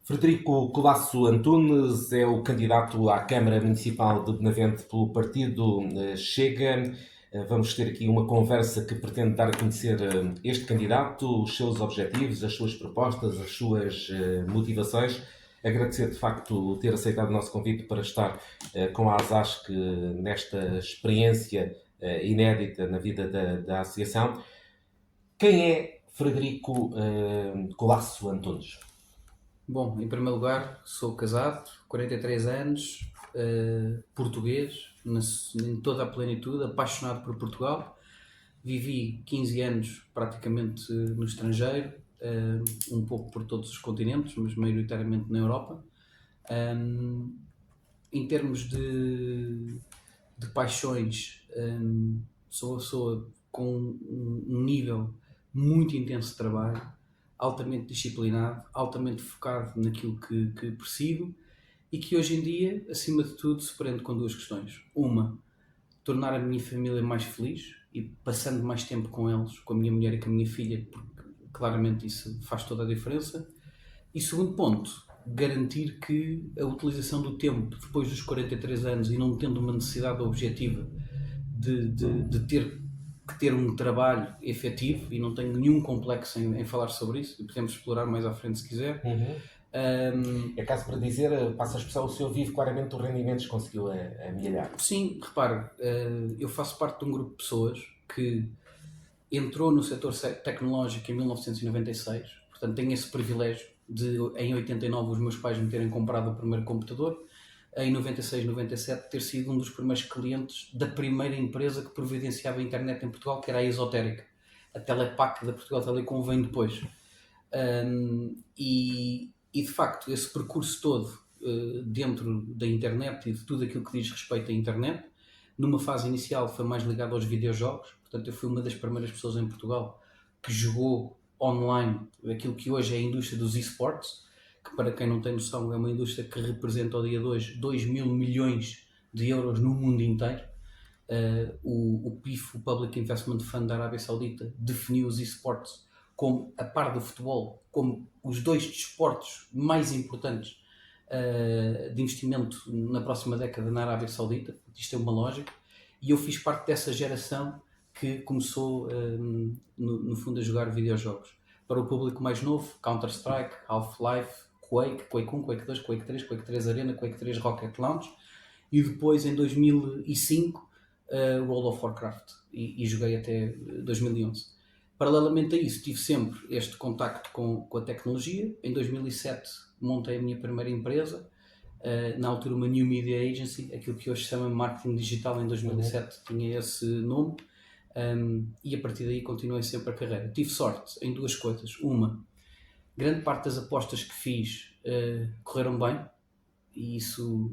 Frederico Colasso Antunes é o candidato à Câmara Municipal de Benavente pelo partido Chega. Vamos ter aqui uma conversa que pretende dar a conhecer este candidato, os seus objetivos, as suas propostas, as suas motivações. Agradecer de facto ter aceitado o nosso convite para estar com a ASASC nesta experiência inédita na vida da associação. Quem é Frederico Colasso Antunes? Bom, em primeiro lugar, sou casado, 43 anos, português, em toda a plenitude, apaixonado por Portugal. Vivi 15 anos praticamente no estrangeiro, um pouco por todos os continentes, mas maioritariamente na Europa. Em termos de paixões, sou uma pessoa com um nível muito intenso de trabalho, altamente disciplinado, altamente focado naquilo que persigo e que hoje em dia, acima de tudo, se prende com duas questões. Uma, tornar a minha família mais feliz e passando mais tempo com eles, com a minha mulher e com a minha filha, porque claramente isso faz toda a diferença. E segundo ponto, garantir que a utilização do tempo depois dos 43 anos e não tendo uma necessidade objetiva de ter que ter um trabalho efetivo, e não tenho nenhum complexo em falar sobre isso, e podemos explorar mais à frente se quiser. É caso para dizer, passa a expressão, o senhor vive claramente os rendimentos que conseguiu amelhar. Sim, repare, eu faço parte de um grupo de pessoas que entrou no setor tecnológico em 1996, portanto tenho esse privilégio de, em 89, os meus pais me terem comprado o primeiro computador, em 96, 97, ter sido um dos primeiros clientes da primeira empresa que providenciava a internet em Portugal, que era a Esotérica. A Telepac da Portugal Telecom vem depois. E de facto, esse percurso todo dentro da internet e de tudo aquilo que diz respeito à internet, numa fase inicial foi mais ligado aos videojogos, portanto eu fui uma das primeiras pessoas em Portugal que jogou online aquilo que hoje é a indústria dos esports, que para quem não tem noção é uma indústria que representa ao dia de hoje 2 mil milhões de euros no mundo inteiro. O PIF, o Public Investment Fund da Arábia Saudita, definiu os esports como, a par do futebol, como os dois desportos mais importantes de investimento na próxima década na Arábia Saudita. Isto é uma lógica. E eu fiz parte dessa geração que começou, no fundo, a jogar videojogos. Para o público mais novo, Counter-Strike, Half-Life, Quake 1, Quake 2, Quake 3 Arena, Quake 3 Rocket Launch, e depois em 2005 World of Warcraft, e joguei até 2011. Paralelamente a isso, tive sempre este contacto com a tecnologia. Em 2007 montei a minha primeira empresa, na altura uma New Media Agency, aquilo que hoje se chama Marketing Digital. Em 2007 tinha esse nome, e a partir daí continuei sempre a carreira. Tive sorte em duas coisas. Uma, grande parte das apostas que fiz correram bem, e isso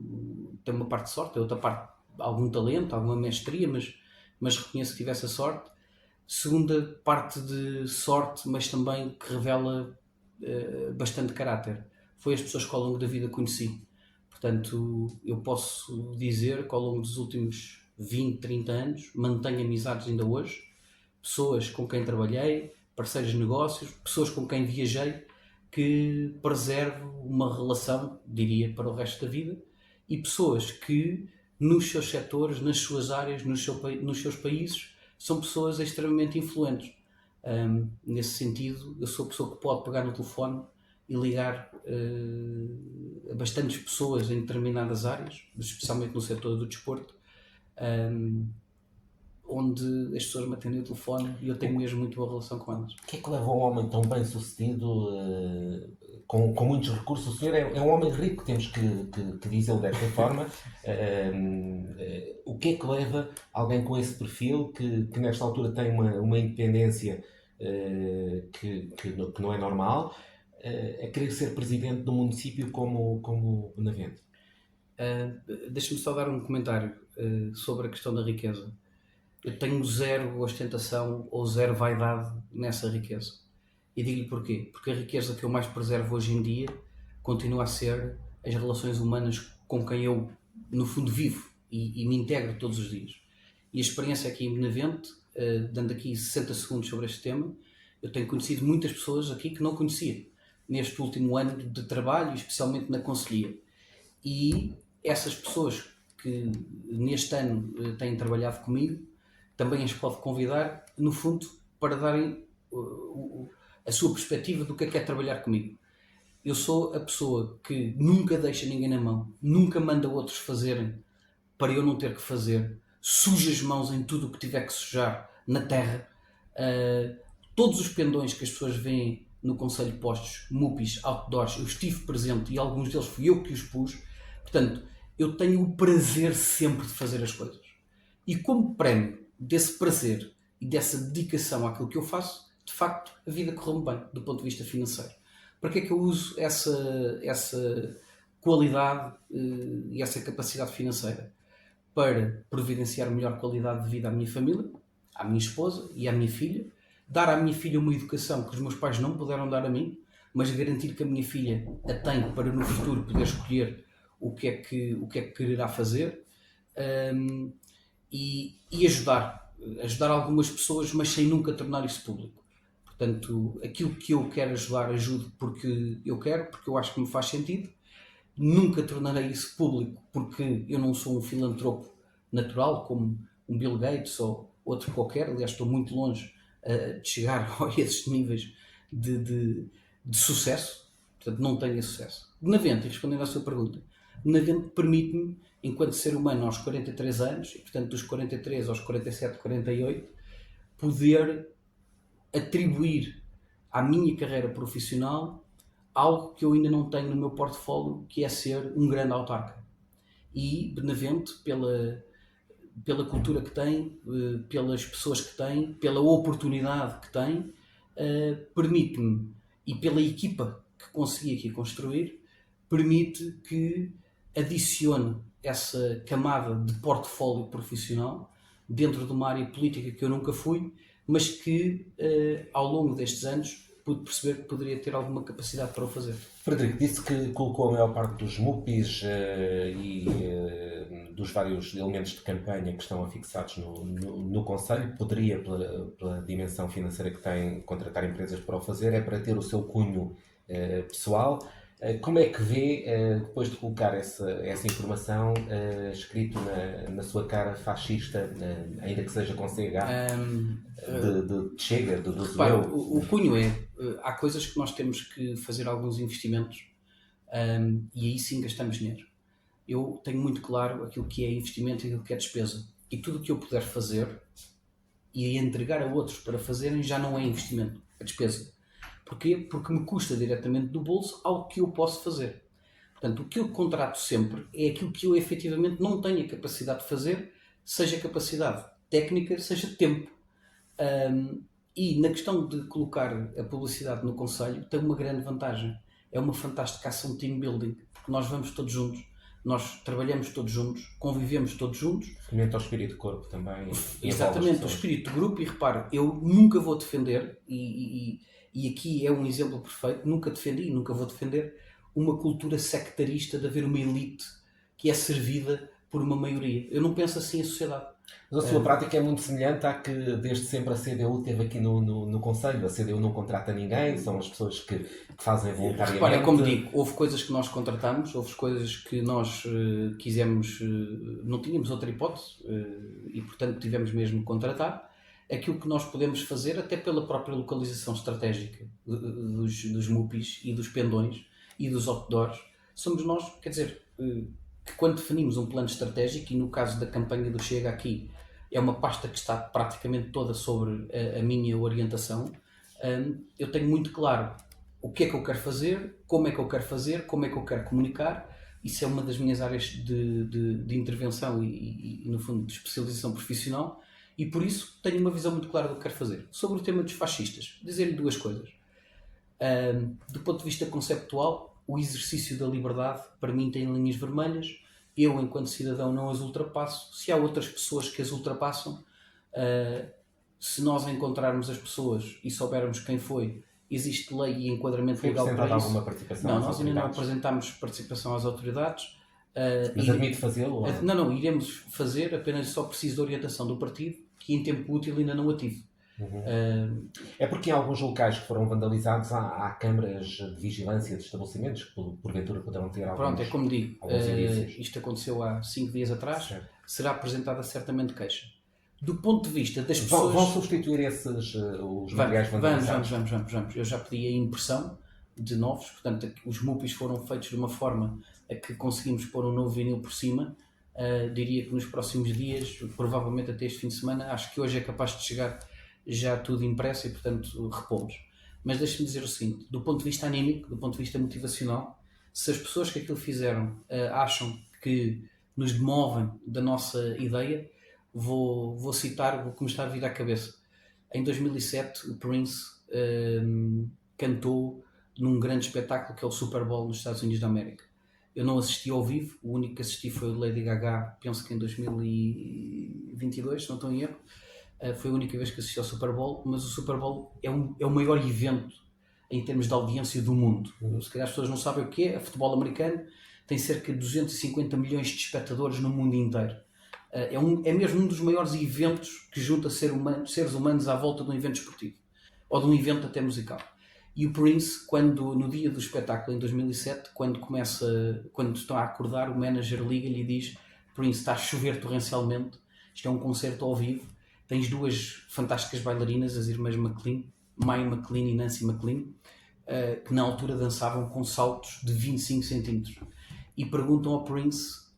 tem uma parte de sorte, a outra parte algum talento, alguma mestria, mas reconheço que tive essa sorte. Segunda parte de sorte, mas também que revela bastante caráter, foi as pessoas que ao longo da vida conheci. Portanto, eu posso dizer que ao longo dos últimos 20, 30 anos mantenho amizades ainda hoje, pessoas com quem trabalhei, parceiros de negócios, pessoas com quem viajei, que preservo uma relação, diria, para o resto da vida, e pessoas que nos seus setores, nas suas áreas, nos seus países, são pessoas extremamente influentes. Nesse sentido, eu sou a pessoa que pode pegar no telefone e ligar a bastantes pessoas em determinadas áreas, especialmente no setor do desporto, onde as pessoas me atendem o telefone e eu tenho mesmo muito boa relação com elas. O que é que leva um homem tão bem sucedido, com muitos recursos? O senhor é um homem rico, temos que dizê-lo desta forma. O que é que leva alguém com esse perfil, que nesta altura tem uma independência que não é normal, a querer ser presidente de um município como Benavente? Deixa-me só dar um comentário sobre a questão da riqueza. Eu tenho zero ostentação ou zero vaidade nessa riqueza. E digo-lhe porquê. Porque a riqueza que eu mais preservo hoje em dia continua a ser as relações humanas com quem eu, no fundo, vivo e me integro todos os dias. E a experiência aqui em Benavente, dando aqui 60 segundos sobre este tema, eu tenho conhecido muitas pessoas aqui que não conhecia. neste último ano de trabalho, especialmente na conselhia. E essas pessoas que neste ano têm trabalhado comigo, também as pode convidar, no fundo, para darem a sua perspectiva do que é trabalhar comigo. Eu sou a pessoa que nunca deixa ninguém na mão, nunca manda outros fazerem para eu não ter que fazer, suja as mãos em tudo o que tiver que sujar na terra. Todos os pendões que as pessoas veem no Conselho postos, MUPIs, outdoors, eu estive presente e alguns deles fui eu que os pus. Portanto, eu tenho o prazer sempre de fazer as coisas. E como prémio desse prazer e dessa dedicação àquilo que eu faço, de facto, a vida correu-me bem, do ponto de vista financeiro. Para que é que eu uso essa qualidade e essa capacidade financeira? Para providenciar melhor qualidade de vida à minha família, à minha esposa e à minha filha, dar à minha filha uma educação que os meus pais não puderam dar a mim, mas garantir que a minha filha a tem para no futuro poder escolher o que é que quererá fazer, e ajudar algumas pessoas, mas sem nunca tornar isso público. Portanto, aquilo que eu quero ajudar, ajudo porque eu quero, porque eu acho que me faz sentido. Nunca tornarei isso público porque eu não sou um filantropo natural como um Bill Gates ou outro qualquer. Aliás, estou muito longe de chegar a esses níveis de sucesso. Portanto, não tenho esse sucesso. Benavente, respondendo à sua pergunta, Benavente permite-me, enquanto ser humano aos 43 anos, e portanto dos 43 aos 47, 48, poder atribuir à minha carreira profissional algo que eu ainda não tenho no meu portfólio, que é ser um grande autarca. E Benavente, pela cultura que tem, pelas pessoas que tem, pela oportunidade que tem, permite-me, e pela equipa que consegui aqui construir, permite que adicione essa camada de portfólio profissional dentro de uma área política que eu nunca fui, mas que ao longo destes anos pude perceber que poderia ter alguma capacidade para o fazer. Frederico, disse que colocou a maior parte dos MUPIs e dos vários elementos de campanha que estão afixados no Conselho. Poderia, pela dimensão financeira que tem, contratar empresas para o fazer, é para ter o seu cunho pessoal. Como é que vê, depois de colocar essa informação escrito na sua cara fascista, ainda que seja com CH, de Chega, do repara, o cunho há coisas que nós temos que fazer alguns investimentos, e aí sim gastamos dinheiro. Eu tenho muito claro aquilo que é investimento e aquilo que é despesa. E tudo o que eu puder fazer e entregar a outros para fazerem já não é investimento, é despesa. Porquê? Porque me custa diretamente do bolso algo que eu posso fazer. Portanto, o que eu contrato sempre é aquilo que eu efetivamente não tenho a capacidade de fazer, seja capacidade técnica, seja tempo. E na questão de colocar a publicidade no Conselho, tem uma grande vantagem. É uma fantástica ação de team building, porque nós vamos todos juntos, nós trabalhamos todos juntos, convivemos todos juntos. Fomenta o espírito de corpo também. Exatamente, o espírito de grupo. E repara, eu nunca vou defender, e aqui é um exemplo perfeito, nunca defendi e nunca vou defender uma cultura sectarista de haver uma elite que é servida por uma maioria. Eu não penso assim em sociedade. Mas a sua prática é muito semelhante à que desde sempre a CDU teve aqui no Conselho. A CDU não contrata ninguém, são as pessoas que fazem voluntariamente. Repara, como digo, houve coisas que nós contratamos, houve coisas que nós quisemos, não tínhamos outra hipótese, e portanto tivemos mesmo que contratar. Aquilo que nós podemos fazer, até pela própria localização estratégica dos MUPIs e dos pendões e dos outdoors, somos nós, quer dizer, que quando definimos um plano estratégico, e no caso da campanha do Chega aqui, é uma pasta que está praticamente toda sobre a minha orientação, eu tenho muito claro o que é que eu quero fazer, como é que eu quero fazer, como é que eu quero comunicar. Isso é uma das minhas áreas de intervenção e, no fundo, de especialização profissional. E por isso tenho uma visão muito clara do que quero fazer. Sobre o tema dos fascistas, dizer-lhe duas coisas. Do ponto de vista conceptual, o exercício da liberdade, para mim, tem linhas vermelhas. Eu, enquanto cidadão, não as ultrapasso. Se há outras pessoas que as ultrapassam, se nós encontrarmos as pessoas e soubermos quem foi, existe lei e enquadramento legal para isso. Alguma participação não, nós ainda não apresentámos participação às autoridades. Mas admite fazê-lo? Não, iremos fazer, apenas só preciso de orientação do partido, que em tempo útil ainda não a tive. É porque em alguns locais que foram vandalizados há câmaras de vigilância de estabelecimentos que porventura poderão ter Pronto, é alguns, como digo, alguns indícios. isto aconteceu há 5 dias atrás, Certo. será apresentada certamente queixa. Do ponto de vista das Vão, pessoas... vão substituir os materiais vandalizados? Vamos. Eu já pedi a impressão de novos, portanto, os MUPIs foram feitos de uma forma a que conseguimos pôr um novo vinil por cima. Diria que nos próximos dias, provavelmente até este fim de semana, acho que hoje é capaz de chegar já tudo impresso e, portanto, repomos. Mas deixe-me dizer o seguinte, do ponto de vista anímico, do ponto de vista motivacional, se as pessoas que aquilo fizeram acham que nos demovem da nossa ideia, vou citar, vou começar a vir à cabeça. Em 2007, o Prince cantou num grande espetáculo que é o Super Bowl nos Estados Unidos da América. Eu não assisti ao vivo, o único que assisti foi o Lady Gaga, penso que em 2022, se não estou em erro. Foi a única vez que assisti ao Super Bowl, mas o Super Bowl é o maior evento em termos de audiência do mundo. Se calhar as pessoas não sabem o que é futebol americano, tem cerca de 250 milhões de espectadores no mundo inteiro. É mesmo um dos maiores eventos que junta seres humanos à volta de um evento esportivo, ou de um evento até musical. E o Prince, no dia do espetáculo, em 2007, quando estão a acordar, o manager liga-lhe e diz: Prince, está a chover torrencialmente, isto é um concerto ao vivo, tens duas fantásticas bailarinas, as irmãs McLean, Mai McLean e Nancy McLean, que na altura dançavam com saltos de 25 centímetros. E perguntam ao Prince,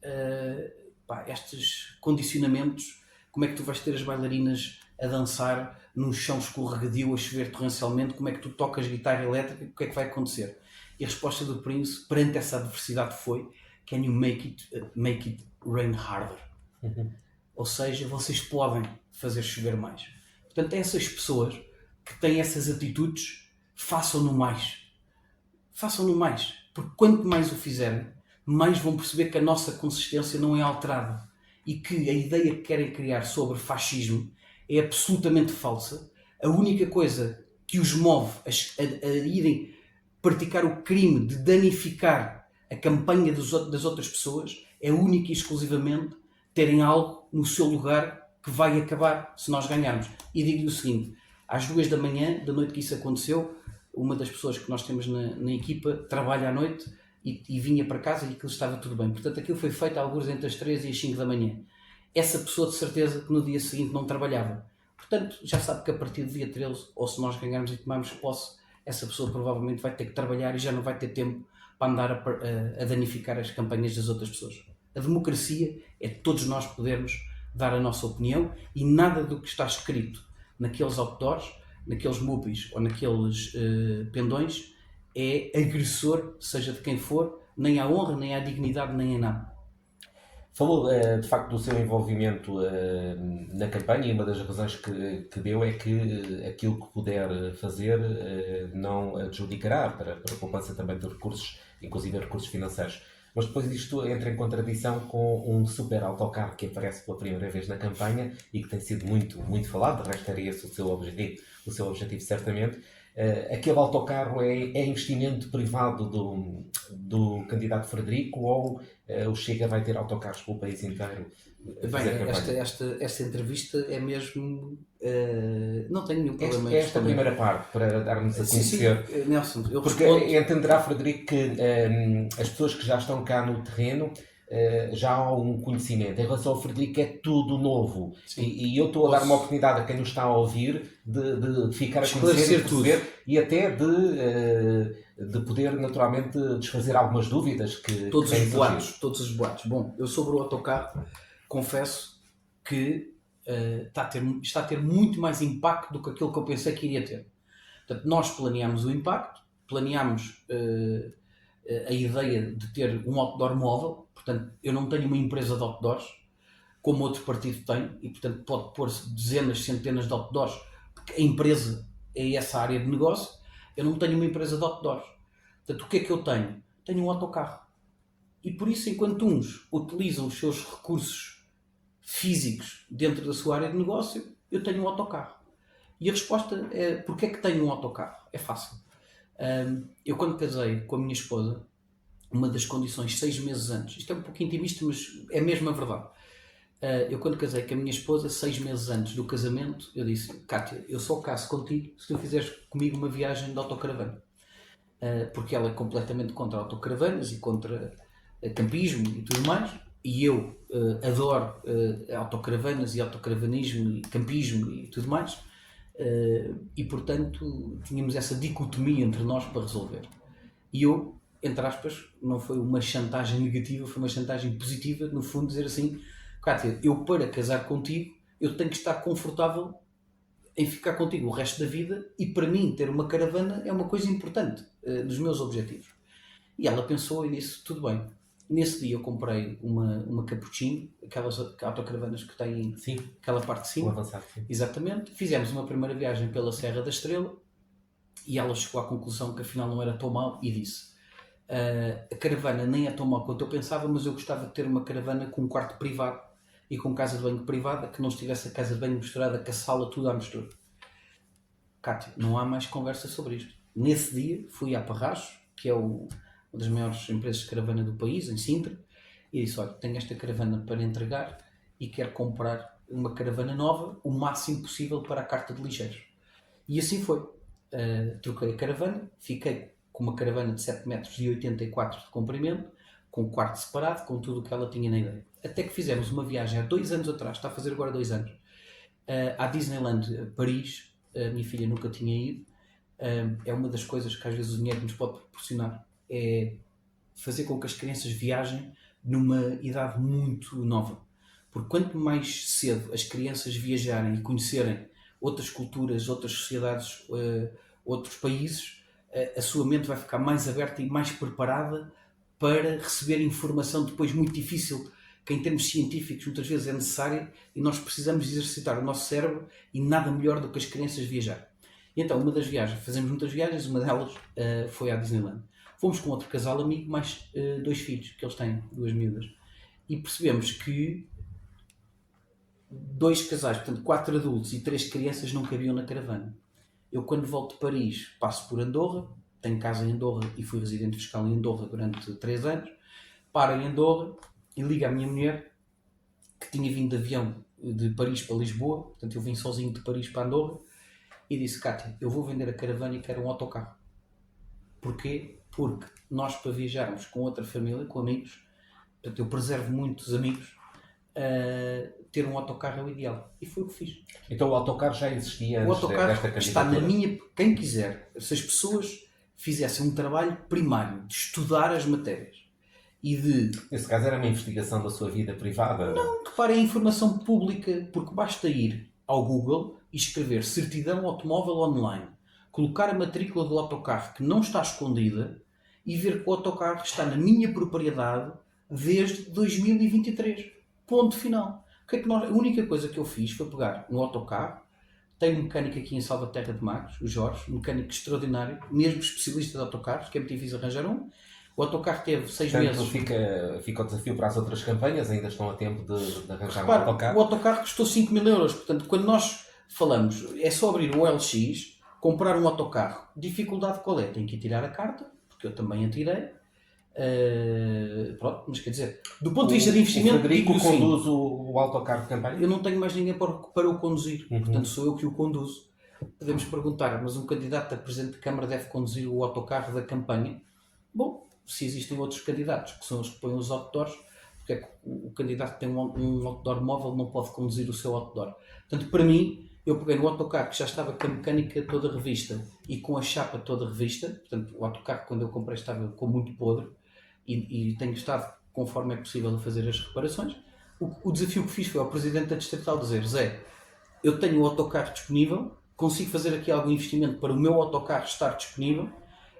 estes condicionamentos, como é que tu vais ter as bailarinas a dançar num chão escorregadio, a chover torrencialmente, como é que tu tocas guitarra elétrica, o que é que vai acontecer? E a resposta do Prince, perante essa adversidade, foi: Can you make it rain harder? Ou seja, vocês podem fazer chover mais. Portanto, essas pessoas que têm essas atitudes, façam-no mais. Façam-no mais. Porque quanto mais o fizerem, mais vão perceber que a nossa consistência não é alterada. E que a ideia que querem criar sobre fascismo é absolutamente falsa. A única coisa que os move a irem praticar o crime de danificar a campanha das outras pessoas é única e exclusivamente terem algo no seu lugar que vai acabar se nós ganharmos. E digo-lhe o seguinte: às 2 da manhã, da noite que isso aconteceu, uma das pessoas que nós temos na equipa trabalha à noite e vinha para casa e aquilo estava tudo bem. Portanto, aquilo foi feito alguns entre as 3 e as 5 da manhã. Essa pessoa de certeza que no dia seguinte não trabalhava. Portanto, já sabe que a partir do dia 13, ou se nós ganharmos e tomarmos posse, essa pessoa provavelmente vai ter que trabalhar e já não vai ter tempo para andar a danificar as campanhas das outras pessoas. A democracia é todos nós podermos dar a nossa opinião e nada do que está escrito naqueles outdoors, naqueles MUPIs ou naqueles pendões é agressor, seja de quem for, nem à honra, nem à dignidade, nem a nada. Falou de facto do seu envolvimento na campanha e uma das razões que deu é que aquilo que puder fazer não adjudicará para a poupança também de recursos, inclusive recursos financeiros. Mas depois isto entra em contradição com um super autocarro que aparece pela primeira vez na campanha e que tem sido muito, muito falado, de resto era esse o seu objetivo certamente. Aquele autocarro é investimento privado do candidato Frederico ou o Chega vai ter autocarros pelo país inteiro? Bem, esta entrevista é mesmo... não tenho nenhum problema. Esta primeira parte, para darmos a conhecer... Sim, Nelson, eu porque respondo... entenderá, Frederico, que as pessoas que já estão cá no terreno já há um conhecimento. Em relação ao Frederico é tudo novo. E eu estou a dar uma oportunidade a quem nos está a ouvir de ficar a conhecer tudo. E até de poder naturalmente desfazer algumas dúvidas que todos os boatos. Bom, eu sobre o autocarro confesso que está a ter muito mais impacto do que aquilo que eu pensei que iria ter. Portanto, nós planeámos o impacto, planeámos a ideia de ter um outdoor móvel. Portanto, eu não tenho uma empresa de outdoors, como outro partido tem, e portanto pode pôr-se dezenas, centenas de outdoors, porque a empresa é essa área de negócio. Eu não tenho uma empresa de outdoors. Portanto, o que é que eu tenho? Tenho um autocarro. E por isso, enquanto uns utilizam os seus recursos físicos dentro da sua área de negócio, eu tenho um autocarro. E a resposta é: porque é que tenho um autocarro? É fácil. Eu quando casei com a minha esposa, uma das condições, 6 meses antes, isto é um pouco intimista, mas é mesmo a verdade, Eu quando casei com a minha esposa, 6 meses antes do casamento, eu disse: Cátia, eu só caso contigo se tu fizeres comigo uma viagem de autocaravana. Porque ela é completamente contra autocaravanas e contra campismo e tudo mais. E eu adoro autocaravanas e autocaravanismo e campismo e tudo mais. E portanto tínhamos essa dicotomia entre nós para resolver. E eu, entre aspas, não foi uma chantagem negativa, foi uma chantagem positiva, no fundo dizer assim: Cátia, eu para casar contigo, eu tenho que estar confortável em ficar contigo o resto da vida, e para mim ter uma caravana é uma coisa importante dos meus objetivos. E ela pensou e disse: tudo bem. Nesse dia eu comprei uma Cappuccino, aquelas autocaravanas que têm Sim, aquela parte de cima. avançado, sim. Exatamente. Fizemos uma primeira viagem pela Serra da Estrela e ela chegou à conclusão que afinal não era tão mal e disse: a caravana nem é tão mal quanto eu pensava, mas eu gostava de ter uma caravana com um quarto privado e com casa de banho privada, que não estivesse a casa de banho misturada com a sala tudo à mistura. Cátia, não há mais conversa sobre isto. Nesse dia fui à Parracho, que é uma das maiores empresas de caravana do país, em Sintra, e disse: olha, tenho esta caravana para entregar e quero comprar uma caravana nova o máximo possível para a carta de lixeiros. E assim foi. Troquei a caravana, fiquei com uma caravana de 7 metros e 84 de comprimento, com um quarto separado, com tudo o que ela tinha na ideia. Até que fizemos uma viagem há 2 anos atrás, está a fazer agora 2 anos, à Disneyland Paris. A minha filha nunca tinha ido. É uma das coisas que às vezes o dinheiro nos pode proporcionar, é fazer com que as crianças viajem numa idade muito nova. Porque quanto mais cedo as crianças viajarem e conhecerem outras culturas, outras sociedades, outros países, a sua mente vai ficar mais aberta e mais preparada para receber informação depois muito difícil, que em termos científicos muitas vezes é necessária, e nós precisamos exercitar o nosso cérebro, e nada melhor do que as crianças viajar. E então, uma das viagens, fazemos muitas viagens, uma delas foi à Disneyland. Fomos com outro casal amigo, mais 2 filhos, que eles têm, 2 miúdas, e percebemos que 2 casais, portanto 4 adultos e 3 crianças não cabiam na caravana. Eu, quando volto de Paris, passo por Andorra, tenho casa em Andorra e fui residente fiscal em Andorra durante 3 anos, paro em Andorra e ligo à minha mulher, que tinha vindo de avião de Paris para Lisboa, portanto eu vim sozinho de Paris para Andorra, e disse: Cátia, eu vou vender a caravana e quero um autocarro. Porquê? Porque nós, para viajarmos com outra família, com amigos, portanto eu preservo muitos amigos, ter um autocarro é o ideal. E foi o que fiz. Então o autocarro já existia O antes desta autocarro candidatura? está na minha... Quem quiser, se as pessoas fizessem um trabalho primário de estudar as matérias e de... Nesse caso era uma investigação da sua vida privada? Não, reparem a informação pública, porque basta ir ao Google e escrever certidão automóvel online, colocar a matrícula do autocarro que não está escondida e ver que o autocarro está na minha propriedade desde 2023. Ponto final. A única coisa que eu fiz foi pegar no autocarro. Tenho um mecânico aqui em Salvaterra de Magos, o Jorge, um mecânico extraordinário, mesmo especialista de autocarros, que é muito difícil arranjar um. O autocarro teve 6 Portanto, meses. fica o desafio para as outras campanhas, ainda estão a tempo de arranjar um Repara, autocarro. o autocarro custou 5.000 euros. Portanto, quando nós falamos, é só abrir o OLX, comprar um autocarro. Dificuldade qual é? Tenho que ir tirar a carta, porque eu também a tirei. Pronto, mas quer dizer, do ponto de vista de investimento, o Frederico digo sim. conduz o autocarro de campanha? Eu não tenho mais ninguém para o conduzir, Uhum. portanto sou eu que o conduzo. Podemos perguntar, mas um candidato a Presidente de Câmara deve conduzir o autocarro da campanha? Bom, se existem outros candidatos, que são os que põem os outdoors, porque é que o candidato que tem um outdoor móvel não pode conduzir o seu outdoor? Portanto, para mim, eu peguei no autocarro que já estava com a mecânica toda revista e com a chapa toda revista. Portanto, o autocarro, quando eu comprei, estava com muito podre, e tenho estado, conforme é possível, a fazer as reparações. O desafio que fiz foi ao Presidente da Distrital dizer: Zé, eu tenho o autocarro disponível, consigo fazer aqui algum investimento para o meu autocarro estar disponível,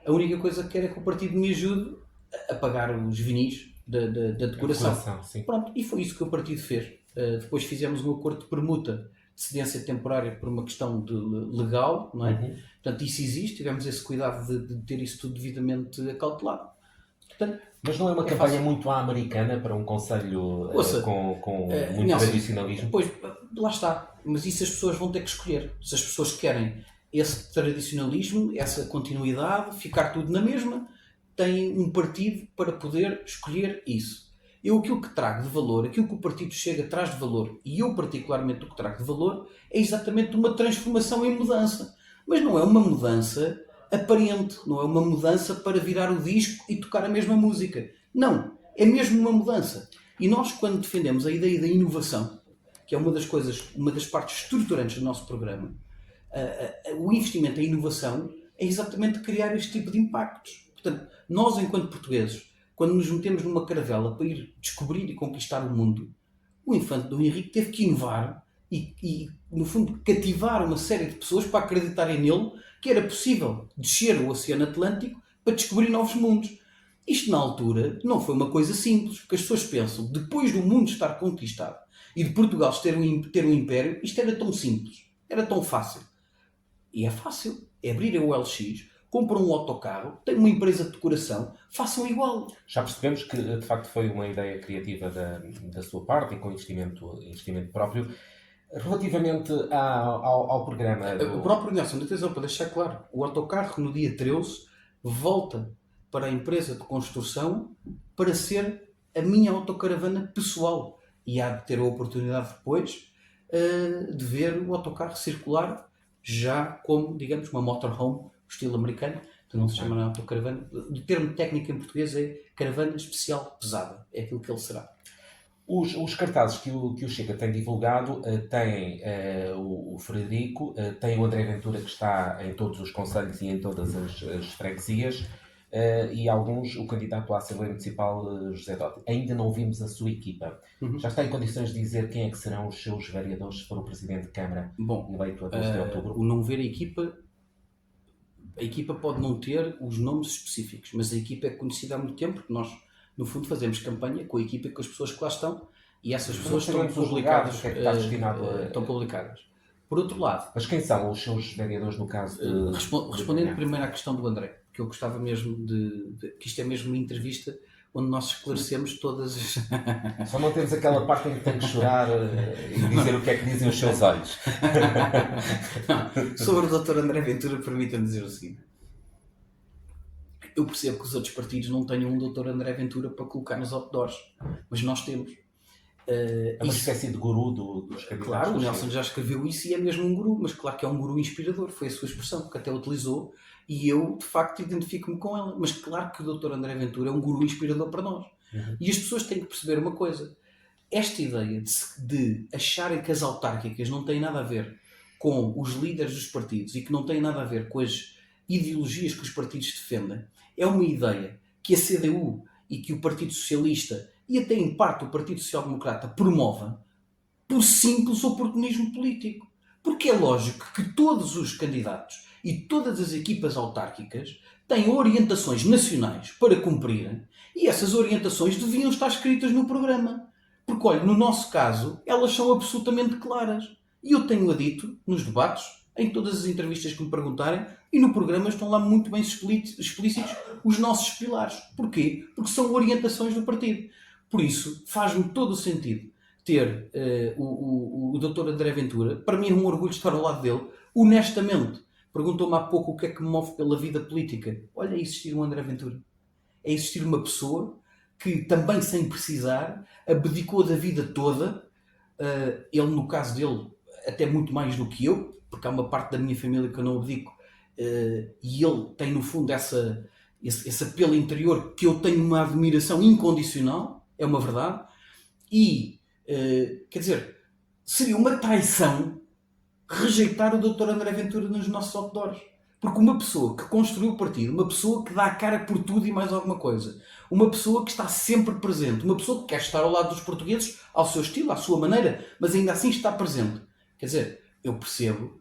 a única coisa que quero é que o partido me ajude a pagar os vinis da decoração. Sim. Pronto, e foi isso que o partido fez. Depois fizemos um acordo de permuta de cedência temporária por uma questão legal, não é? Uhum. Portanto, isso existe, tivemos esse cuidado de ter isso tudo devidamente acautelado. Portanto, mas não é uma campanha fácil. muito à americana para um conselho com muito Nelson, tradicionalismo? Pois, lá está. Mas isso as pessoas vão ter que escolher. Se as pessoas querem esse tradicionalismo, essa continuidade, ficar tudo na mesma, têm um partido para poder escolher isso. Eu aquilo que trago de valor, aquilo que o partido Chega traz de valor, e eu particularmente o que trago de valor, é exatamente uma transformação em mudança. Mas não é uma mudança aparente, não é uma mudança para virar o disco e tocar a mesma música. Não, é mesmo uma mudança. E nós, quando defendemos a ideia da inovação, que é uma das partes estruturantes do nosso programa, o investimento em inovação é exatamente criar este tipo de impactos. Portanto, nós, enquanto portugueses, quando nos metemos numa caravela para ir descobrir e conquistar o mundo, o infante Dom Henrique teve que inovar e, no fundo, cativar uma série de pessoas para acreditarem nele que era possível descer o Oceano Atlântico para descobrir novos mundos. Isto, na altura, não foi uma coisa simples, porque as pessoas pensam, depois do mundo estar conquistado e de Portugal ter um império, isto era tão simples, era tão fácil. E é fácil, é abrir a OLX, compram um autocarro, tem uma empresa de decoração, façam igual. Já percebemos que, de facto, foi uma ideia criativa da sua parte e com investimento próprio. Relativamente ao programa... O próprio Nelson, atenção, para deixar claro, o autocarro no dia 13 volta para a empresa de construção para ser a minha autocaravana pessoal. E há de ter a oportunidade depois de ver o autocarro circular já como, digamos, uma motorhome estilo americano, então não se chama autocaravana. O termo técnico em português é caravana especial pesada, é aquilo que ele será. Os cartazes que o Chega tem divulgado têm o Frederico, tem o André Ventura, que está em todos os concelhos e em todas as freguesias, e alguns, o candidato à Assembleia Municipal, José Dotti. Ainda não vimos a sua equipa. Já está em condições de dizer quem é que serão os seus vereadores se for o Presidente de Câmara eleito a 12 de outubro? O não ver a equipa pode não ter os nomes específicos, mas a equipa é conhecida há muito tempo, porque nós, no fundo, fazemos campanha com a equipa e com as pessoas que lá estão, e essas pessoas estão publicadas. Que é que está destinado estão publicadas. Por outro lado... Mas quem são os seus vereadores, no caso de... Respondendo primeiro à questão do André, que eu gostava mesmo que isto é mesmo uma entrevista onde nós esclarecemos todas as... Só não temos aquela parte em que tem que chorar e dizer o que é que dizem os seus olhos. Não, sobre o Dr. André Ventura, permita-me dizer o seguinte. Eu percebo que os outros partidos não tenham um Dr. André Ventura para colocar nos outdoors, mas nós temos. É uma espécie de guru dos candidatos. Claro, o Nelson já escreveu isso e é mesmo um guru, mas claro que é um guru inspirador, foi a sua expressão, que até utilizou, e eu, de facto, identifico-me com ela. Mas claro que o Dr. André Ventura é um guru inspirador para nós. E as pessoas têm que perceber uma coisa. Esta ideia de acharem que as autárquicas não têm nada a ver com os líderes dos partidos e que não têm nada a ver com as ideologias que os partidos defendem, é uma ideia que a CDU e que o Partido Socialista e até em parte o Partido Social Democrata promovem por simples oportunismo político. Porque é lógico que todos os candidatos e todas as equipas autárquicas têm orientações nacionais para cumprirem e essas orientações deviam estar escritas no programa. Porque, olha, no nosso caso, elas são absolutamente claras. E eu tenho-a dito nos debates, em todas as entrevistas que me perguntarem, e no programa estão lá muito bem explícitos os nossos pilares. Porquê? Porque são orientações do partido. Por isso, faz-me todo o sentido ter o Dr. André Ventura. Para mim é um orgulho estar ao lado dele. Honestamente, perguntou-me há pouco o que é que me move pela vida política. Olha, é existir um André Ventura. É existir uma pessoa que também, sem precisar, abdicou da vida toda. Ele, no caso dele, até muito mais do que eu, porque há uma parte da minha família que eu não abdico, e ele tem, no fundo, esse apelo interior que eu tenho uma admiração incondicional, é uma verdade, e, quer dizer, seria uma traição rejeitar o Dr. André Ventura nos nossos outdoors. Porque uma pessoa que construiu o partido, uma pessoa que dá a cara por tudo e mais alguma coisa, uma pessoa que está sempre presente, uma pessoa que quer estar ao lado dos portugueses, ao seu estilo, à sua maneira, mas ainda assim está presente. Quer dizer, eu percebo,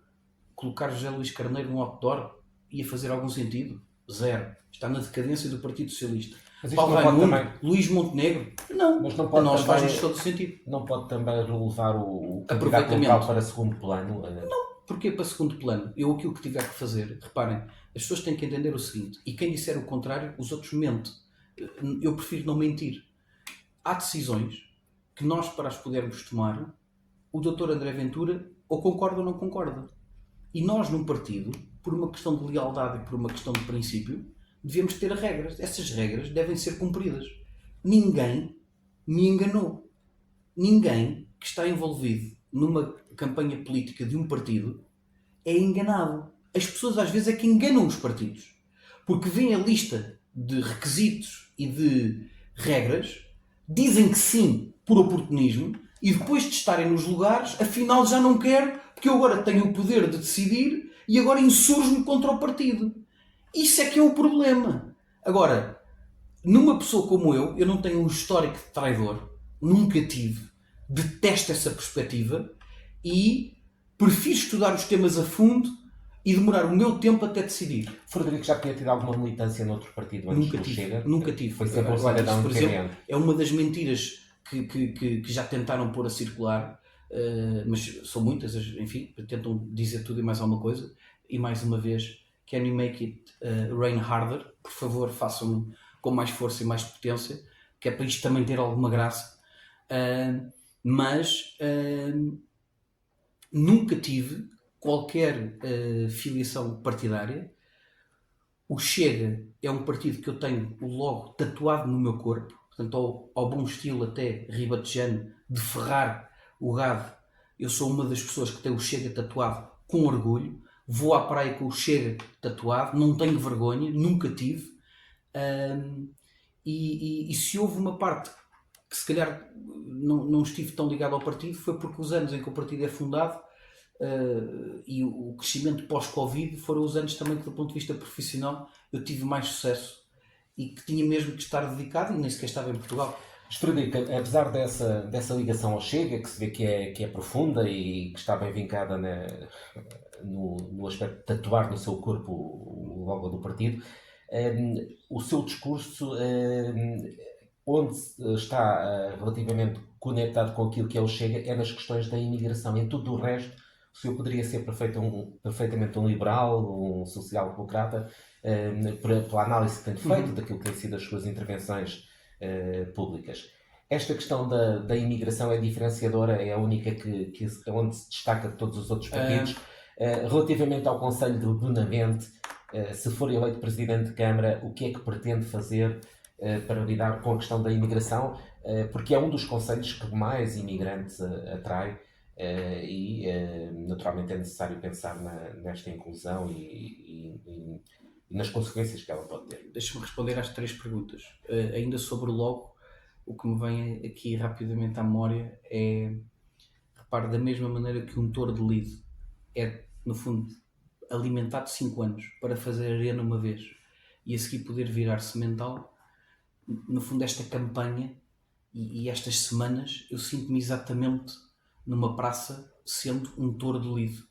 colocar José Luís Carneiro num outdoor ia fazer algum sentido? Zero. Está na decadência do Partido Socialista. Paulo Raimundo, Luís Montenegro? Não. Mas não pode nós também, faz todo sentido. Não pode também relevar o candidato local para segundo plano? Não. Porquê para segundo plano? Eu aquilo que tiver que fazer, reparem, as pessoas têm que entender o seguinte, e quem disser o contrário, os outros mentem. Eu prefiro não mentir. Há decisões que nós, para as podermos tomar, o Dr. André Ventura ou concorda ou não concorda. E nós, num partido, por uma questão de lealdade e por uma questão de princípio, devemos ter regras. Essas regras devem ser cumpridas. Ninguém me enganou. Ninguém que está envolvido numa campanha política de um partido é enganado. As pessoas às vezes é que enganam os partidos. Porque vêm a lista de requisitos e de regras, dizem que sim por oportunismo e depois de estarem nos lugares, afinal já não quero porque eu agora tenho o poder de decidir e agora insurjo-me contra o partido. Isso é que é o problema. Agora, numa pessoa como eu não tenho um histórico de traidor, nunca tive, detesto essa perspectiva e prefiro estudar os temas a fundo e demorar o meu tempo até decidir. Frederico já tinha tido alguma militância noutro partido antes do Chega? Nunca tive. Foi sempre um cidadão por independente. exemplo, é uma das mentiras que já tentaram pôr a circular, mas são muitas, enfim, tentam dizer tudo e mais alguma coisa. E mais uma vez, can you make it rain harder? Por favor, façam-no com mais força e mais potência, que é para isto também ter alguma graça. Mas nunca tive qualquer filiação partidária. O Chega é um partido que eu tenho o logo tatuado no meu corpo, portanto, ao bom estilo até ribatejano, de ferrar o gado. Eu sou uma das pessoas que tem o Chega tatuado com orgulho. Vou à praia com o Chega tatuado, não tenho vergonha, nunca tive. E se houve uma parte que se calhar não estive tão ligado ao partido, foi porque os anos em que o partido é fundado e o crescimento pós-Covid foram os anos também que, do ponto de vista profissional, eu tive mais sucesso e que tinha mesmo que estar dedicado e nem sequer estava em Portugal. Mas, Frederico, apesar dessa ligação ao Chega, que se vê que é profunda e que está bem vincada no aspecto de tatuar no seu corpo o logo do partido, o seu discurso, onde está relativamente conectado com aquilo que é o Chega, é nas questões da imigração. Em tudo o resto, o senhor poderia ser perfeitamente um liberal, um social-democrata, pela análise que tem feito daquilo que têm sido as suas intervenções públicas. Esta questão da imigração é diferenciadora, é a única onde se destaca de todos os outros partidos. Relativamente ao Conselho de Benavente, se for eleito Presidente de Câmara, o que é que pretende fazer para lidar com a questão da imigração? Porque é um dos concelhos que mais imigrantes atrai e naturalmente é necessário pensar nesta inclusão e nas consequências que ela pode ter. Deixa-me responder às 3 perguntas. Ainda sobre o logo, o que me vem aqui rapidamente à memória é, repare, da mesma maneira que um touro de lide é, no fundo, alimentado 5 anos para fazer arena uma vez e a seguir poder virar semental, no fundo esta campanha e estas semanas eu sinto-me exatamente numa praça sendo um touro de lide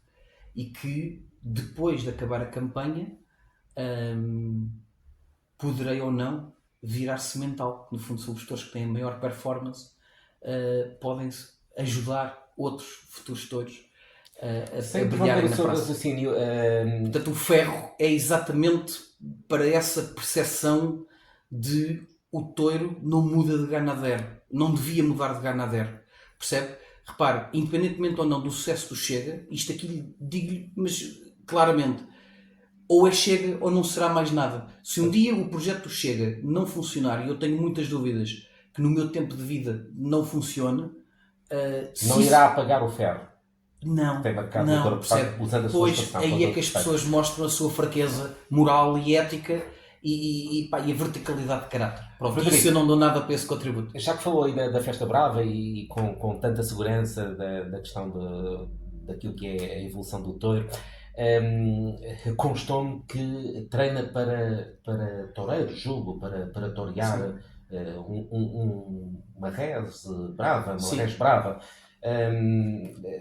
e que depois de acabar a campanha poderei ou não virar semental. No fundo são os touros que têm a maior performance, podem ajudar outros futuros touros a brilharem na praça. Portanto, o ferro é exatamente para essa percepção de o touro não muda de ganadeiro, não devia mudar de ganadeiro, percebe? Repare, independentemente ou não do sucesso do Chega, isto aqui digo-lhe, mas claramente, ou é Chega ou não será mais nada. Se um dia o projeto do Chega não funcionar, e eu tenho muitas dúvidas que no meu tempo de vida não funcione, não irá apagar o ferro. Não, percebe? Pois aí é que as pessoas mostram a sua fraqueza moral e ética e a verticalidade de caráter. Pronto, isso eu não dou nada para esse contributo. Já que falou aí da Festa Brava e com tanta segurança da questão daquilo que é a evolução do touro, constou-me que treina para toureiro, julgo, para torear uma res brava, uma res brava.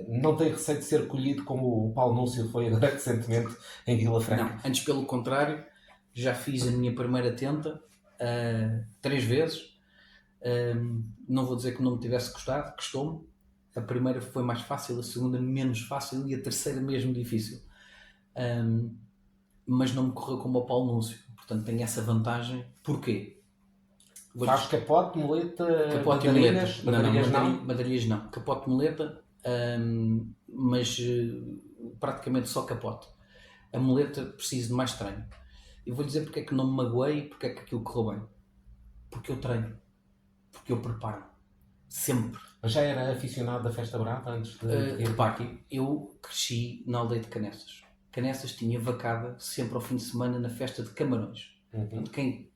Não tem receio de ser colhido como o Paulo Núncio foi agora recentemente em Vila Franca? Não, antes pelo contrário, já fiz a minha primeira tenta 3 vezes. Não vou dizer que não me tivesse gostado, gostou-me. A primeira foi mais fácil, a segunda menos fácil e a terceira mesmo difícil. Mas não me correu como o Paulo Núncio, portanto tenho essa vantagem. Porquê? Faz capote, muleta, capote madarias, madarias não. Capote, muleta, mas praticamente só capote. A muleta preciso de mais treino. E vou dizer porque é que não me magoei e porque é que aquilo correu bem. Porque eu treino. Porque eu preparo. Sempre. Mas já era aficionado da Festa Brava antes de ir para aqui? Eu cresci na aldeia de Canessas. Canessas tinha vacada sempre ao fim de semana na festa de Camarões. Portanto, quem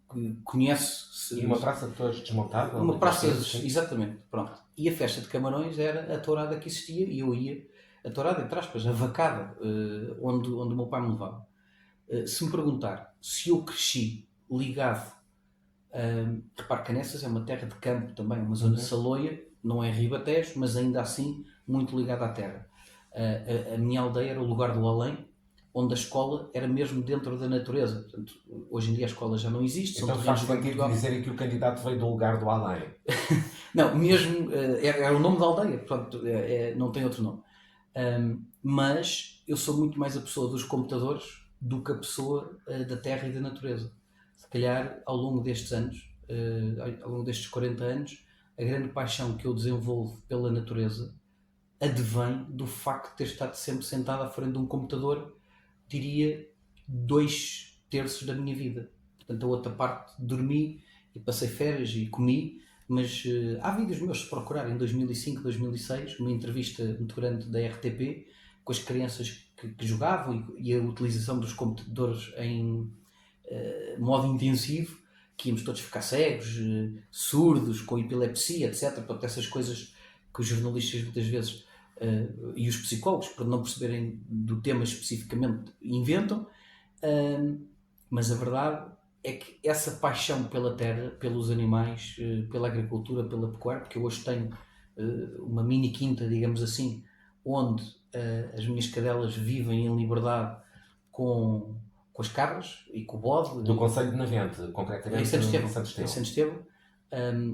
conhece... E uma praça de touros desmontada? Uma praça, exatamente, pronto. E a festa de Camarões era a tourada que existia e eu ia, a tourada, entre aspas, a vacada, onde o meu pai me levava. Se me perguntar se eu cresci ligado, repare, Canessas é uma terra de campo também, uma zona saloia, não é Ribatejo, mas ainda assim muito ligada à terra. A minha aldeia era o lugar do além, onde a escola era mesmo dentro da natureza. Portanto, hoje em dia a escola já não existe. Então faz sentido dizerem que o candidato veio do lugar do além. Não, mesmo era o nome da aldeia, portanto, não tem outro nome. Mas eu sou muito mais a pessoa dos computadores do que a pessoa da terra e da natureza. Se calhar, ao longo destes anos, ao longo destes 40 anos, a grande paixão que eu desenvolvo pela natureza advém do facto de ter estado sempre sentado à frente de um computador, diria, 2/3 da minha vida. Portanto, a outra parte dormi e passei férias e comi, mas há vídeos meus, se procurar, em 2005, 2006, uma entrevista muito grande da RTP, com as crianças que jogavam e a utilização dos computadores em modo intensivo, que íamos todos ficar cegos, surdos, com epilepsia, etc. Portanto, essas coisas que os jornalistas muitas vezes e os psicólogos, por não perceberem do tema especificamente, inventam, mas a verdade é que essa paixão pela terra, pelos animais, pela agricultura, pela pecuária, porque eu hoje tenho uma mini quinta, digamos assim, onde as minhas cadelas vivem em liberdade com as cabras e com o bode. Do Concelho de Navente, concretamente em Santo Estevão. Santo Em Santo Estevão.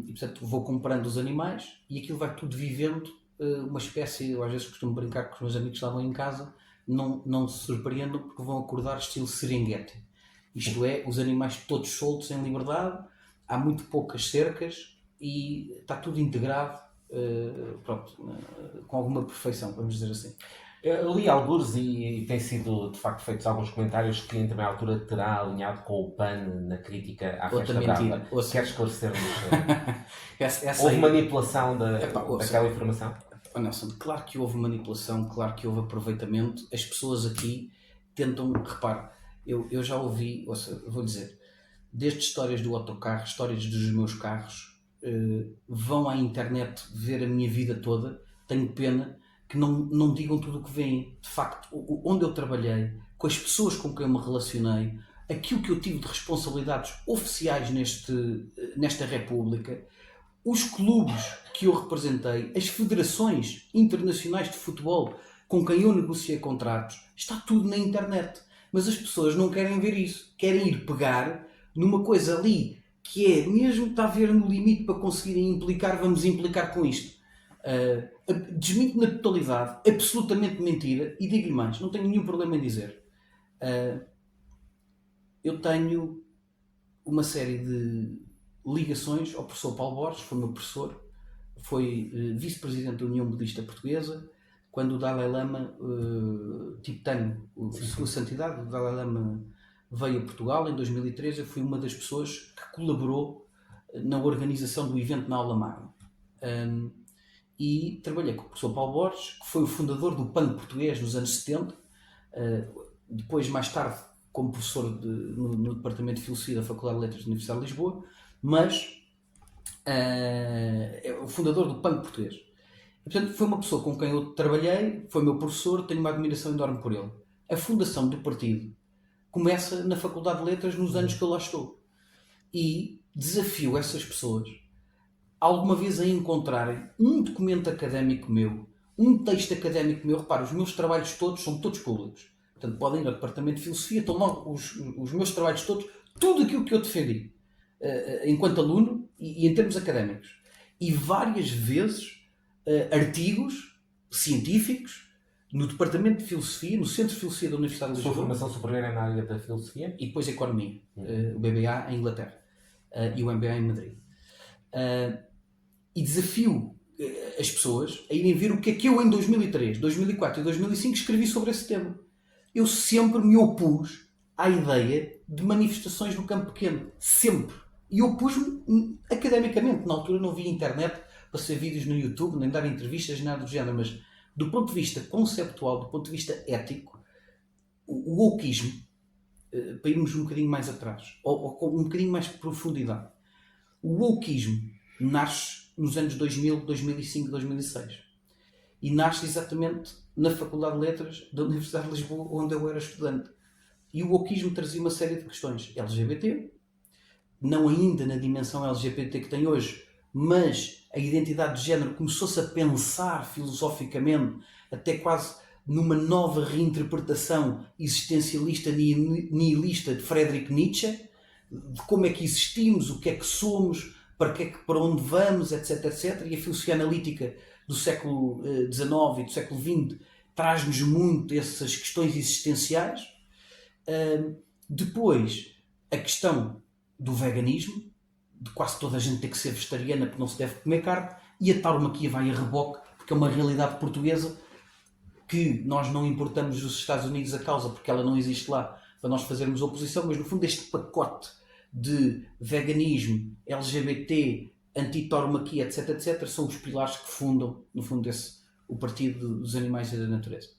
E portanto vou comprando os animais e aquilo vai tudo vivendo uma espécie, eu às vezes costumo brincar com os meus amigos que estavam em casa, não se surpreendam porque vão acordar estilo Serengeti. Isto é, os animais todos soltos em liberdade, há muito poucas cercas e está tudo integrado, com alguma perfeição, vamos dizer assim. Eu li alguns e tem sido de facto feitos alguns comentários que em também altura terá alinhado com o PAN na crítica à Festa Brava. Queres esclarecer-nos? Houve manipulação daquela informação? Nelson, claro que houve manipulação, claro que houve aproveitamento. As pessoas aqui tentam, repare, eu já ouvi, vou dizer, desde histórias do autocarro, histórias dos meus carros, vão à internet ver a minha vida toda. Tenho pena que não digam tudo o que veem. De facto, onde eu trabalhei, com as pessoas com quem eu me relacionei, aquilo que eu tive de responsabilidades oficiais nesta República, os clubes que eu representei, as federações internacionais de futebol com quem eu negociei contratos, está tudo na internet. Mas as pessoas não querem ver isso. Querem ir pegar numa coisa ali que é, mesmo está a ver no limite para conseguirem implicar, vamos implicar com isto. Desminto na totalidade, absolutamente mentira, e digo-lhe mais, não tenho nenhum problema em dizer. Eu tenho uma série de ligações ao professor Paulo Borges, foi meu professor, foi vice-presidente da União Budista Portuguesa, quando o Dalai Lama, tibetano, sua santidade, o Dalai Lama veio a Portugal em 2013, eu fui uma das pessoas que colaborou na organização do evento na Aula Magna. E trabalhei com o professor Paulo Borges, que foi o fundador do PAN português nos anos 70, depois mais tarde como professor no Departamento de Filosofia da Faculdade de Letras da Universidade de Lisboa, mas é o fundador do PAN português. E, portanto, foi uma pessoa com quem eu trabalhei, foi meu professor, tenho uma admiração enorme por ele. A fundação do partido começa na Faculdade de Letras nos anos que eu lá estou. E desafio essas pessoas alguma vez a encontrarem um documento académico meu, um texto académico meu. Repara, os meus trabalhos todos são todos públicos. Portanto, podem ir ao Departamento de Filosofia, estão lá os meus trabalhos todos, tudo aquilo que eu defendi enquanto aluno e em termos académicos. E várias vezes artigos científicos no Departamento de Filosofia, no Centro de Filosofia da Universidade de Lisboa. Sua formação superior é na área da filosofia? E depois a Economia, o BBA em Inglaterra e o MBA em Madrid. E desafio as pessoas a irem ver o que é que eu em 2003, 2004 e 2005 escrevi sobre esse tema. Eu sempre me opus à ideia de manifestações no campo pequeno. Sempre. E opus-me academicamente. Na altura não havia internet para ser vídeos no YouTube, nem dar entrevistas, nada do género, mas do ponto de vista conceptual, do ponto de vista ético, o wokeismo, para irmos um bocadinho mais atrás, ou com um bocadinho mais de profundidade, o wokeismo nasce nos anos 2000, 2005, 2006 e nasce exatamente na Faculdade de Letras da Universidade de Lisboa, onde eu era estudante. E o wokeismo trazia uma série de questões LGBT, não ainda na dimensão LGBT que tem hoje, mas a identidade de género começou-se a pensar filosoficamente, até quase numa nova reinterpretação existencialista nihilista de Friedrich Nietzsche, de como é que existimos, o que é que somos, para onde vamos, etc, etc. E a filosofia analítica do século XIX e do século XX traz-nos muito essas questões existenciais. Depois, a questão do veganismo, de quase toda a gente ter que ser vegetariana porque não se deve comer carne, e a tauromaquia vai a reboque, porque é uma realidade portuguesa que nós não importamos dos Estados Unidos a causa, porque ela não existe lá, para nós fazermos oposição, mas no fundo este pacote de veganismo, LGBT, anti-tauromaquia, etc, etc, são os pilares que fundam, no fundo, o Partido dos Animais e da Natureza.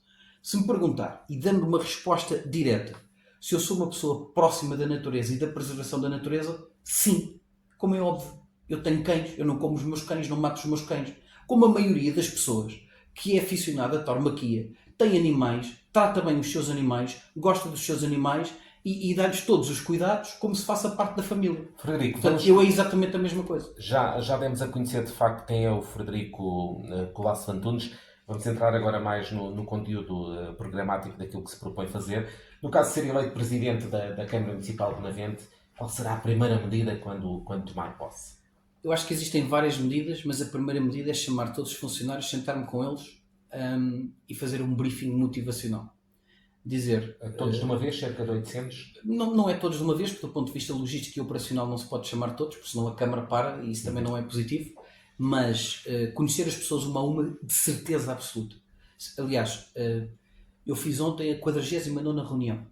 Se me perguntar, e dando uma resposta direta, se eu sou uma pessoa próxima da natureza e da preservação da natureza, sim. Como é óbvio, eu tenho cães, eu não como os meus cães, não mato os meus cães. Como a maioria das pessoas que é aficionada à tauromaquia, tem animais, trata bem os seus animais, gosta dos seus animais e dá-lhes todos os cuidados como se faça parte da família. Frederico, portanto, eu é exatamente a mesma coisa. Já demos a conhecer de facto quem é o Frederico Colasso Antunes. Vamos entrar agora mais no conteúdo programático daquilo que se propõe fazer. No caso de ser eleito presidente da Câmara Municipal de Benavente, qual será a primeira medida quando tomar posse? Eu acho que existem várias medidas, mas a primeira medida é chamar todos os funcionários, sentar-me com eles e fazer um briefing motivacional. Dizer... Todos de uma vez, cerca de 800? Não é todos de uma vez, porque do ponto de vista logístico e operacional não se pode chamar todos, porque senão a Câmara para e isso também não é positivo. Mas conhecer as pessoas uma a uma de certeza absoluta. Aliás, eu fiz ontem a 49ª reunião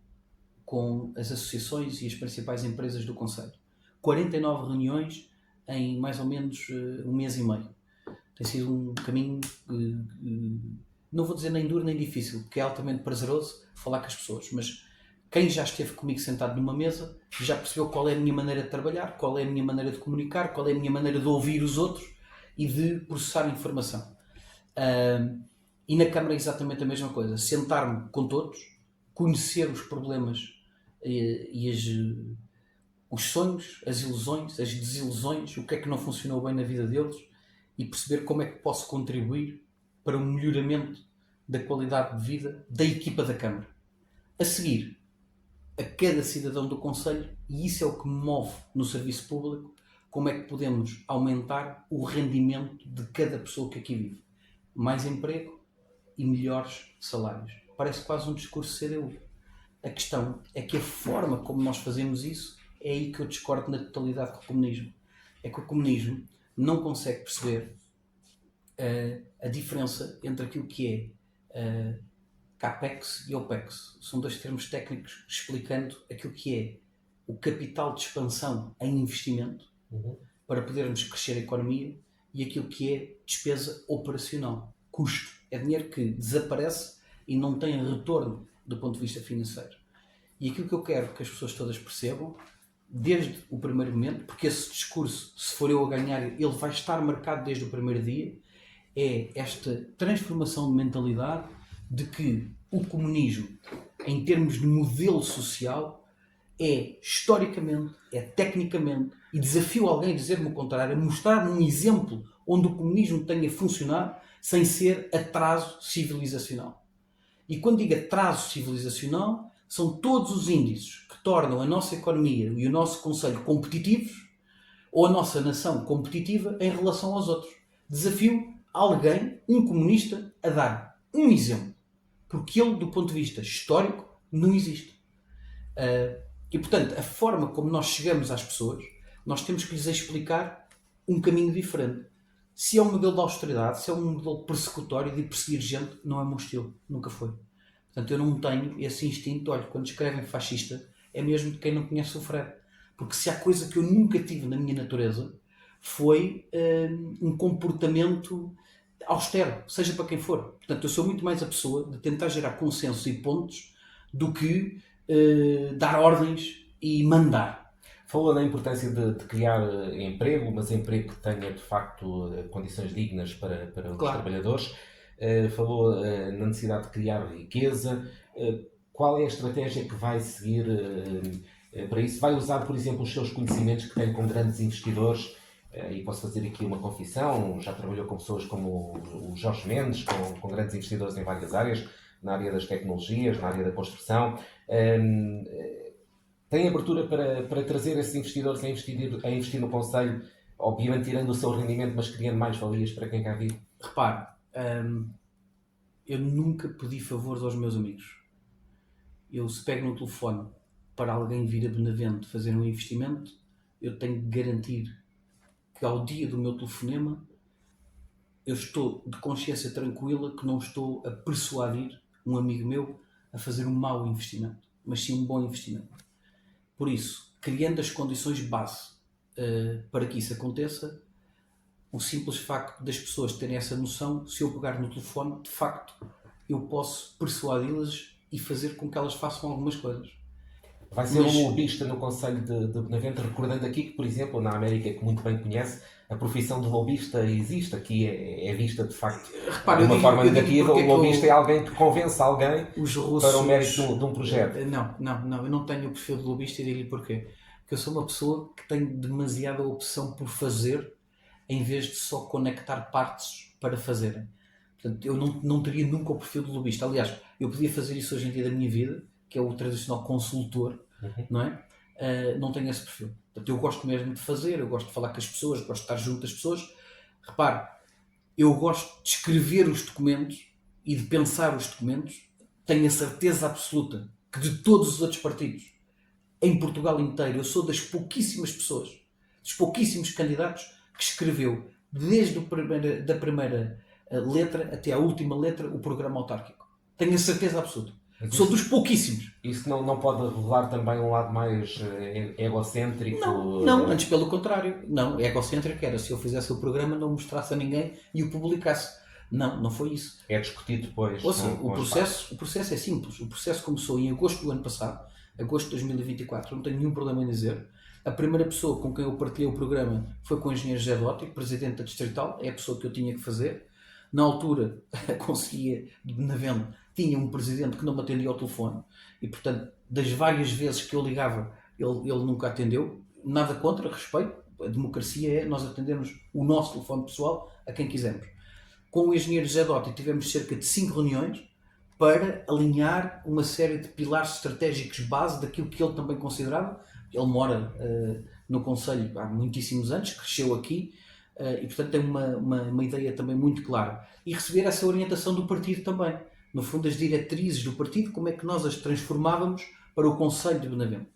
com as associações e as principais empresas do Conselho. 49 reuniões em mais ou menos um mês e meio. Tem sido um caminho, não vou dizer nem duro nem difícil, porque é altamente prazeroso falar com as pessoas, mas quem já esteve comigo sentado numa mesa já percebeu qual é a minha maneira de trabalhar, qual é a minha maneira de comunicar, qual é a minha maneira de ouvir os outros e de processar informação. E na Câmara é exatamente a mesma coisa. Sentar-me com todos, conhecer os problemas e os sonhos, as ilusões, as desilusões, o que é que não funcionou bem na vida deles e perceber como é que posso contribuir para o melhoramento da qualidade de vida da equipa da Câmara. A seguir, a cada cidadão do Conselho, e isso é o que me move no serviço público, como é que podemos aumentar o rendimento de cada pessoa que aqui vive. Mais emprego e melhores salários. Parece quase um discurso CDU. A questão é que a forma como nós fazemos isso é aí que eu discordo na totalidade com o comunismo. É que o comunismo não consegue perceber a diferença entre aquilo que é CAPEX e OPEX. São dois termos técnicos explicando aquilo que é o capital de expansão em investimento para podermos crescer a economia e aquilo que é despesa operacional, custo. É dinheiro que desaparece e não tem retorno do ponto de vista financeiro. E aquilo que eu quero que as pessoas todas percebam, desde o primeiro momento, porque esse discurso, se for eu a ganhar, ele vai estar marcado desde o primeiro dia, é esta transformação de mentalidade de que o comunismo, em termos de modelo social, é historicamente, é tecnicamente, e desafio alguém a dizer-me o contrário, a mostrar um exemplo onde o comunismo tenha funcionado sem ser atraso civilizacional. E quando digo atraso civilizacional, são todos os índices que tornam a nossa economia e o nosso concelho competitivos, ou a nossa nação competitiva em relação aos outros. Desafio alguém, um comunista, a dar um exemplo, porque ele, do ponto de vista histórico, não existe. E, portanto, a forma como nós chegamos às pessoas, nós temos que lhes explicar um caminho diferente. Se é um modelo de austeridade, se é um modelo persecutório de perseguir gente, não é o meu estilo. Nunca foi. Portanto, eu não tenho esse instinto. Olha, quando escrevem fascista, é mesmo de quem não conhece o Fred. Porque se há coisa que eu nunca tive na minha natureza, foi um comportamento austero, seja para quem for. Portanto, eu sou muito mais a pessoa de tentar gerar consensos e pontos do que dar ordens e mandar. Falou da importância de criar emprego, mas emprego que tenha de facto condições dignas para os Claro. trabalhadores. Falou na necessidade de criar riqueza. Qual é a estratégia que vai seguir para isso? Vai usar, por exemplo, os seus conhecimentos que tem com grandes investidores? E posso fazer aqui uma confissão: já trabalhou com pessoas como o Jorge Mendes, com grandes investidores em várias áreas, na área das tecnologias, na área da construção. Tem abertura para trazer esses investidores a investir no Conselho, obviamente tirando o seu rendimento, mas criando mais valias para quem cá vive? Repare, eu nunca pedi favores aos meus amigos. Eu, se pego no telefone para alguém vir a Benavente fazer um investimento, eu tenho de garantir que ao dia do meu telefonema eu estou de consciência tranquila que não estou a persuadir um amigo meu a fazer um mau investimento, mas sim um bom investimento. Por isso, criando as condições base para que isso aconteça, o simples facto das pessoas terem essa noção, se eu pegar no telefone, de facto, eu posso persuadi-las e fazer com que elas façam algumas coisas. Vai ser um lobista no Conselho de Benavente, recordando aqui que, por exemplo, na América, que muito bem conhece, a profissão de lobista existe. Aqui é vista, de facto, de uma forma negativa. O lobista é alguém que convence alguém para o mérito de um projeto. Não, eu não tenho o perfil de lobista e digo-lhe porquê. Porque eu sou uma pessoa que tem demasiada opção por fazer, em vez de só conectar partes para fazerem. Portanto, eu não teria nunca o perfil de lobista. Aliás, eu podia fazer isso hoje em dia da minha vida, que é o tradicional consultor, não é? Não tenho esse perfil. Portanto, eu gosto mesmo de fazer, eu gosto de falar com as pessoas, gosto de estar junto às pessoas. Repare, eu gosto de escrever os documentos e de pensar os documentos. Tenho a certeza absoluta que de todos os outros partidos, em Portugal inteiro, eu sou das pouquíssimas pessoas, dos pouquíssimos candidatos que escreveu, desde da primeira letra até à última letra, o programa autárquico. Tenho a certeza absoluta. Sou dos pouquíssimos. Isso não pode revelar também um lado mais egocêntrico? Não, antes pelo contrário. Não, egocêntrico era se eu fizesse o programa, não mostrasse a ninguém e o publicasse. Não foi isso. É discutido depois. Ouça, o processo é simples. O processo começou em agosto do ano passado, agosto de 2024, não tenho nenhum problema em dizer. A primeira pessoa com quem eu partilhei o programa foi com o engenheiro José Dótti, presidente da Distrital, é a pessoa que eu tinha que fazer. Na altura, a Conselhia de Benavente tinha um presidente que não me atendia ao telefone e, portanto, das várias vezes que eu ligava, ele nunca atendeu. Nada contra, respeito. A democracia é nós atendermos o nosso telefone pessoal a quem quisermos. Com o engenheiro José Dótti tivemos cerca de 5 reuniões para alinhar uma série de pilares estratégicos base daquilo que ele também considerava. Ele mora no Conselho há muitíssimos anos, cresceu aqui e, portanto, tem uma ideia também muito clara. E receber essa orientação do partido também. No fundo, as diretrizes do partido, como é que nós as transformávamos para o Conselho de Benavente.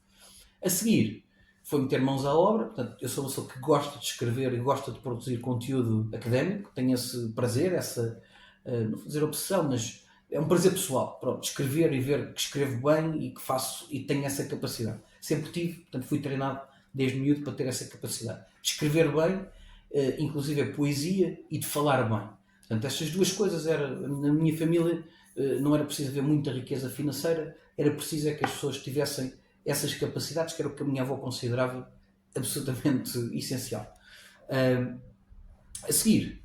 A seguir, foi meter mãos à obra. Portanto, eu sou uma pessoa que gosta de escrever e gosta de produzir conteúdo académico, tenho esse prazer, não vou dizer obsessão, mas é um prazer pessoal. Pronto, escrever e ver que escrevo bem e que faço e tenho essa capacidade. Sempre tive, portanto, fui treinado desde miúdo para ter essa capacidade. De escrever bem, inclusive a poesia, e de falar bem. Portanto, estas duas coisas na minha família não era preciso haver muita riqueza financeira, era preciso que as pessoas tivessem essas capacidades, que era o que a minha avó considerava absolutamente essencial. A seguir,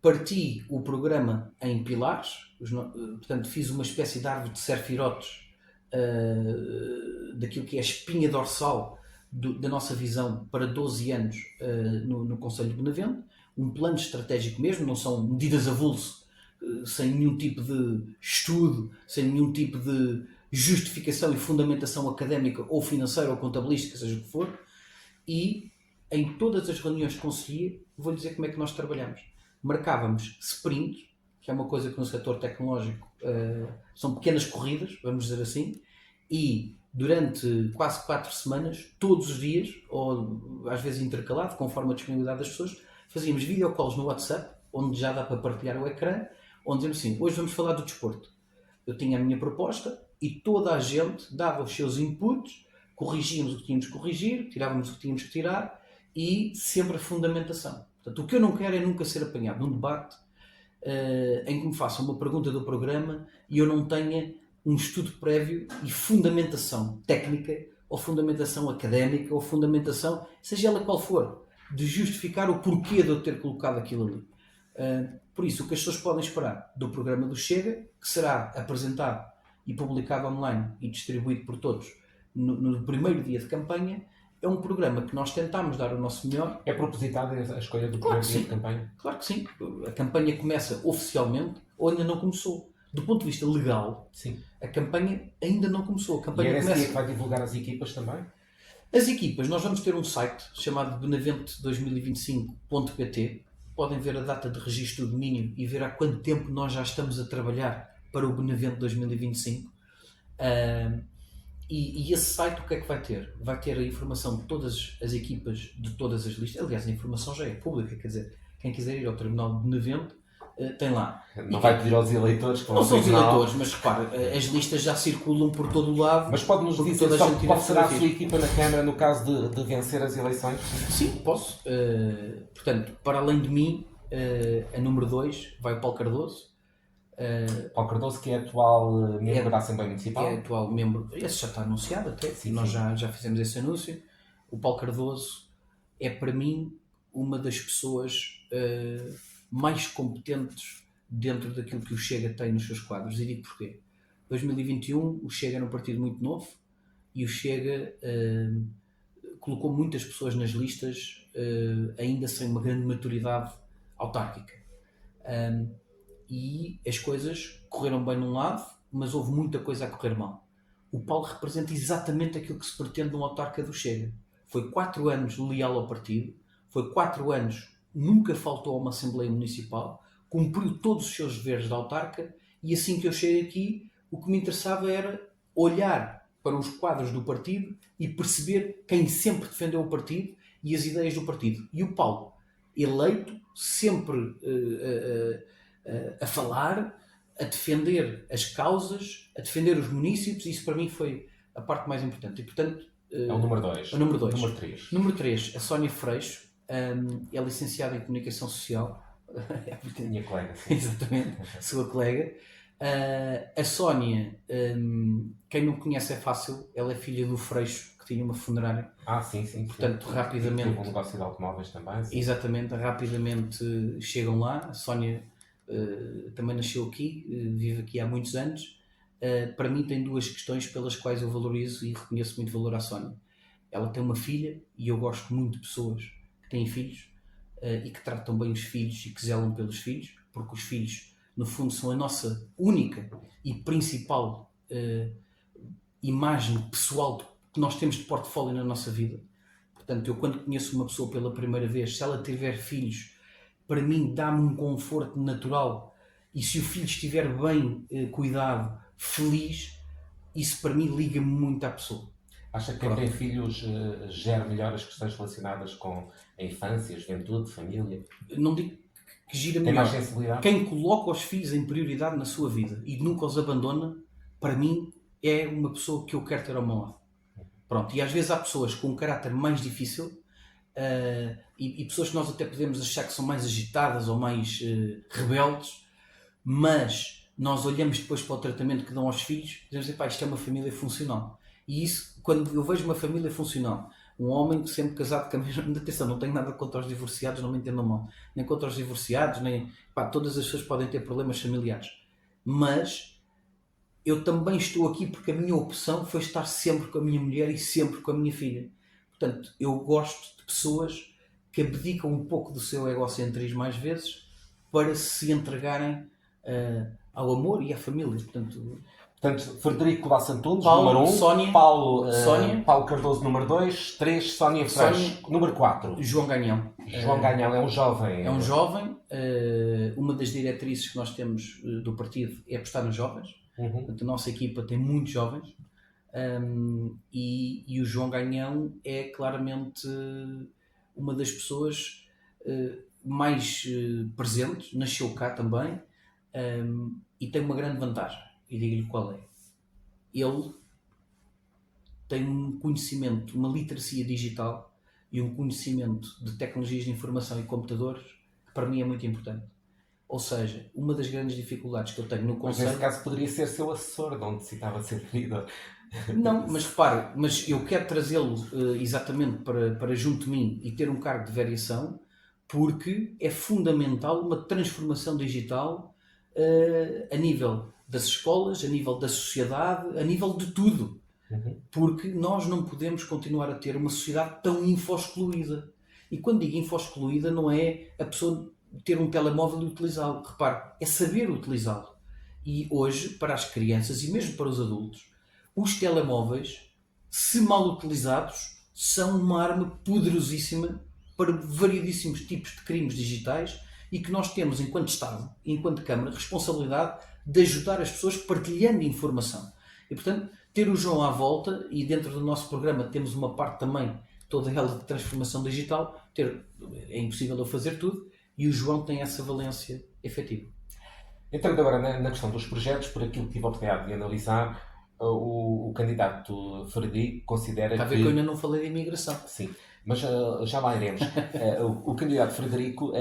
parti o programa em pilares, portanto fiz uma espécie de árvore de Serfirotes, daquilo que é a espinha dorsal da nossa visão para 12 anos no Conselho de Benavente, um plano estratégico mesmo, não são medidas avulso, sem nenhum tipo de estudo, sem nenhum tipo de justificação e fundamentação académica ou financeira ou contabilística, seja o que for, e em todas as reuniões que conseguia, vou-lhe dizer como é que nós trabalhamos. Marcávamos sprints, que é uma coisa que no setor tecnológico são pequenas corridas, vamos dizer assim, e durante quase 4 semanas, todos os dias, ou às vezes intercalado, conforme a disponibilidade das pessoas, fazíamos videocalls no WhatsApp, onde já dá para partilhar o ecrã, onde dizemos assim, hoje vamos falar do desporto. Eu tinha a minha proposta e toda a gente dava os seus inputs, corrigíamos o que tínhamos que corrigir, tirávamos o que tínhamos que tirar e sempre a fundamentação. Portanto, o que eu não quero é nunca ser apanhado num debate em que me façam uma pergunta do programa e eu não tenha um estudo prévio e fundamentação técnica ou fundamentação académica ou fundamentação, seja ela qual for, de justificar o porquê de eu ter colocado aquilo ali. Por isso, o que as pessoas podem esperar do programa do Chega, que será apresentado e publicado online e distribuído por todos no primeiro dia de campanha, é um programa que nós tentamos dar o nosso melhor. É propositada a escolha do Claro primeiro que dia sim. de campanha? Claro que sim. A campanha começa oficialmente ou ainda não começou. Do ponto de vista legal, Sim. a campanha ainda não começou. A E campanha é nesse começa... dia que vai divulgar as equipas também? As equipas, nós vamos ter um site chamado benavente2025.pt. Podem ver a data de registro de domínio e ver há quanto tempo nós já estamos a trabalhar para o Benavente 2025. E esse site o que é que vai ter? Vai ter a informação de todas as equipas, de todas as listas. Aliás, a informação já é pública, quer dizer, quem quiser ir ao terminal de Benavente tem lá. Não vai pedir aos eleitores que vão Não ao são os tribunal. eleitores, mas repare, as listas já circulam por todo o lado. Mas pode-nos porque dizer toda a só gente tira qual será a sua fotografias. equipa na Câmara no caso de vencer as eleições? Sim, posso. Portanto, para além de mim, a número 2 vai o Paulo Cardoso, Paulo Cardoso, que é atual membro É- da Assembleia que Municipal. é atual membro. Esse já está anunciado até, Sim, nós sim. já fizemos esse anúncio. O Paulo Cardoso é, para mim, uma das pessoas mais competentes dentro daquilo que o Chega tem nos seus quadros. E digo porquê. 2021, o Chega era um partido muito novo e o Chega colocou muitas pessoas nas listas ainda sem uma grande maturidade autárquica. E as coisas correram bem num lado, mas houve muita coisa a correr mal. O Paulo representa exatamente aquilo que se pretende num autarca do Chega. Foi 4 anos leal ao partido, foi 4 anos, nunca faltou a uma Assembleia Municipal, cumpriu todos os seus deveres de autarca e assim que eu cheguei aqui, o que me interessava era olhar para os quadros do partido e perceber quem sempre defendeu o partido e as ideias do partido. E o Paulo, eleito, sempre a falar, a defender as causas, a defender os municípios, e isso para mim foi a parte mais importante. E portanto, É o número 2. o número 2. Número 3. Número 3, a Sónia Freixo, é licenciada em Comunicação Social. Minha colega. Sim. Exatamente, sua colega. A Sónia, quem não conhece é fácil, ela é filha do Freixo, que tinha uma funerária. Sim, sim. Portanto, rapidamente... Teve um negócio de automóveis também. Sim. Exatamente, rapidamente chegam lá. A Sónia também nasceu aqui, vive aqui há muitos anos. Para mim tem 2 questões pelas quais eu valorizo e reconheço muito valor à Sónia. Ela tem uma filha e eu gosto muito de pessoas que têm filhos e que tratam bem os filhos e que zelam pelos filhos, porque os filhos, no fundo, são a nossa única e principal imagem pessoal que nós temos de portfólio na nossa vida. Portanto, eu quando conheço uma pessoa pela primeira vez, se ela tiver filhos, para mim dá-me um conforto natural, e se o filho estiver bem cuidado, feliz, isso para mim liga-me muito à pessoa. Acha que quem tem filhos gera melhor as questões relacionadas com a infância, a juventude, família? Não digo que gira Tem melhor. mais sensibilidade? Quem coloca os filhos em prioridade na sua vida e nunca os abandona, para mim é uma pessoa que eu quero ter ao meu lado. Pronto, e às vezes há pessoas com um caráter mais difícil e pessoas que nós até podemos achar que são mais agitadas ou mais rebeldes, mas nós olhamos depois para o tratamento que dão aos filhos e dizemos, isto é uma família funcional. E isso, quando eu vejo uma família funcional, um homem sempre casado com a mesma... Atenção, não tenho nada contra os divorciados, não me entendam mal. Nem contra os divorciados, nem... todas as pessoas podem ter problemas familiares. Mas eu também estou aqui porque a minha opção foi estar sempre com a minha mulher e sempre com a minha filha. Portanto, eu gosto de pessoas que abdicam um pouco do seu egocentrismo às vezes para se entregarem ao amor e à família. Portanto, Frederico Colasso Antunes, Paulo, número 1. Sónia, Paulo Cardoso, número 2. 3, Sónia Freixo, número 4. João Ganhão. João Ganhão é um jovem. É um jovem. Uma das diretrizes que nós temos do partido é apostar nos jovens. Portanto, a nossa equipa tem muitos jovens. E o João Ganhão é claramente uma das pessoas mais presentes, nasceu cá também, e tem uma grande vantagem, e digo-lhe qual é. Ele tem um conhecimento, uma literacia digital e um conhecimento de tecnologias de informação e computadores que para mim é muito importante. Ou seja, uma das grandes dificuldades que eu tenho no Mas Conselho... nesse caso poderia ser seu assessor, de onde citava ser querido. Não, mas repare, mas eu quero trazê-lo exatamente para junto de mim e ter um cargo de variação, porque é fundamental uma transformação digital a nível das escolas, a nível da sociedade, a nível de tudo. Porque nós não podemos continuar a ter uma sociedade tão info-excluída. E quando digo info-excluída, não é a pessoa ter um telemóvel e utilizá-lo. Repare, é saber utilizá-lo. E hoje, para as crianças e mesmo para os adultos, os telemóveis, se mal utilizados, são uma arma poderosíssima para variedíssimos tipos de crimes digitais e que nós temos, enquanto Estado e enquanto Câmara, responsabilidade de ajudar as pessoas partilhando informação. E, portanto, ter o João à volta, e dentro do nosso programa temos uma parte também, toda ela de transformação digital, é impossível eu fazer tudo, e o João tem essa valência efetiva. Entrando agora na questão dos projetos, por aquilo que tive a oportunidade de analisar, o candidato Frederico considera Está a ver que eu ainda não falei de imigração. Sim, mas já lá iremos. O candidato Frederico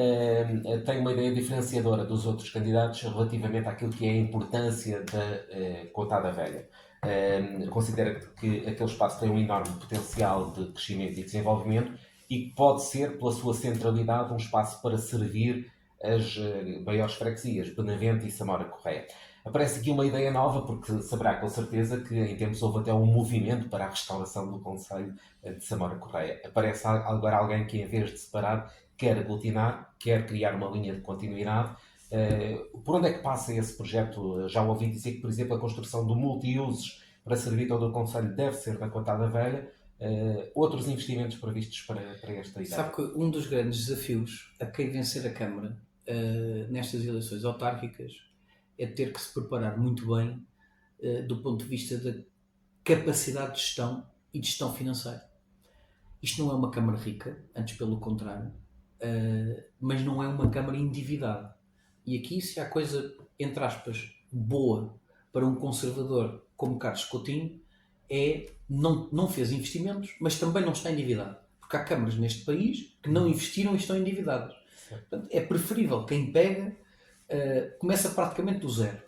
tem uma ideia diferenciadora dos outros candidatos relativamente àquilo que é a importância da cotada velha. Considera que aquele espaço tem um enorme potencial de crescimento e desenvolvimento e que pode ser, pela sua centralidade, um espaço para servir as maiores freguesias, Benavente e Samora Correia. Aparece aqui uma ideia nova, porque saberá com certeza que em tempos houve até um movimento para a restauração do Concelho de Samora Correia. Aparece agora alguém que, em vez de separar, quer aglutinar, quer criar uma linha de continuidade. Por onde é que passa esse projeto? Já ouvi dizer que, por exemplo, a construção do multiusos para servir todo o Concelho deve ser na Cotada Velha. Outros investimentos previstos para esta ideia? Sabe que um dos grandes desafios a quem vencer a Câmara nestas eleições autárquicas é ter que se preparar muito bem do ponto de vista da capacidade de gestão e de gestão financeira. Isto não é uma Câmara rica, antes pelo contrário, mas não é uma Câmara endividada. E aqui, se há coisa, entre aspas, boa para um conservador como Carlos Coutinho, não fez investimentos, mas também não está endividado. Porque há câmaras neste país que não investiram e estão endividadas. Portanto, é preferível quem pega, começa praticamente do zero.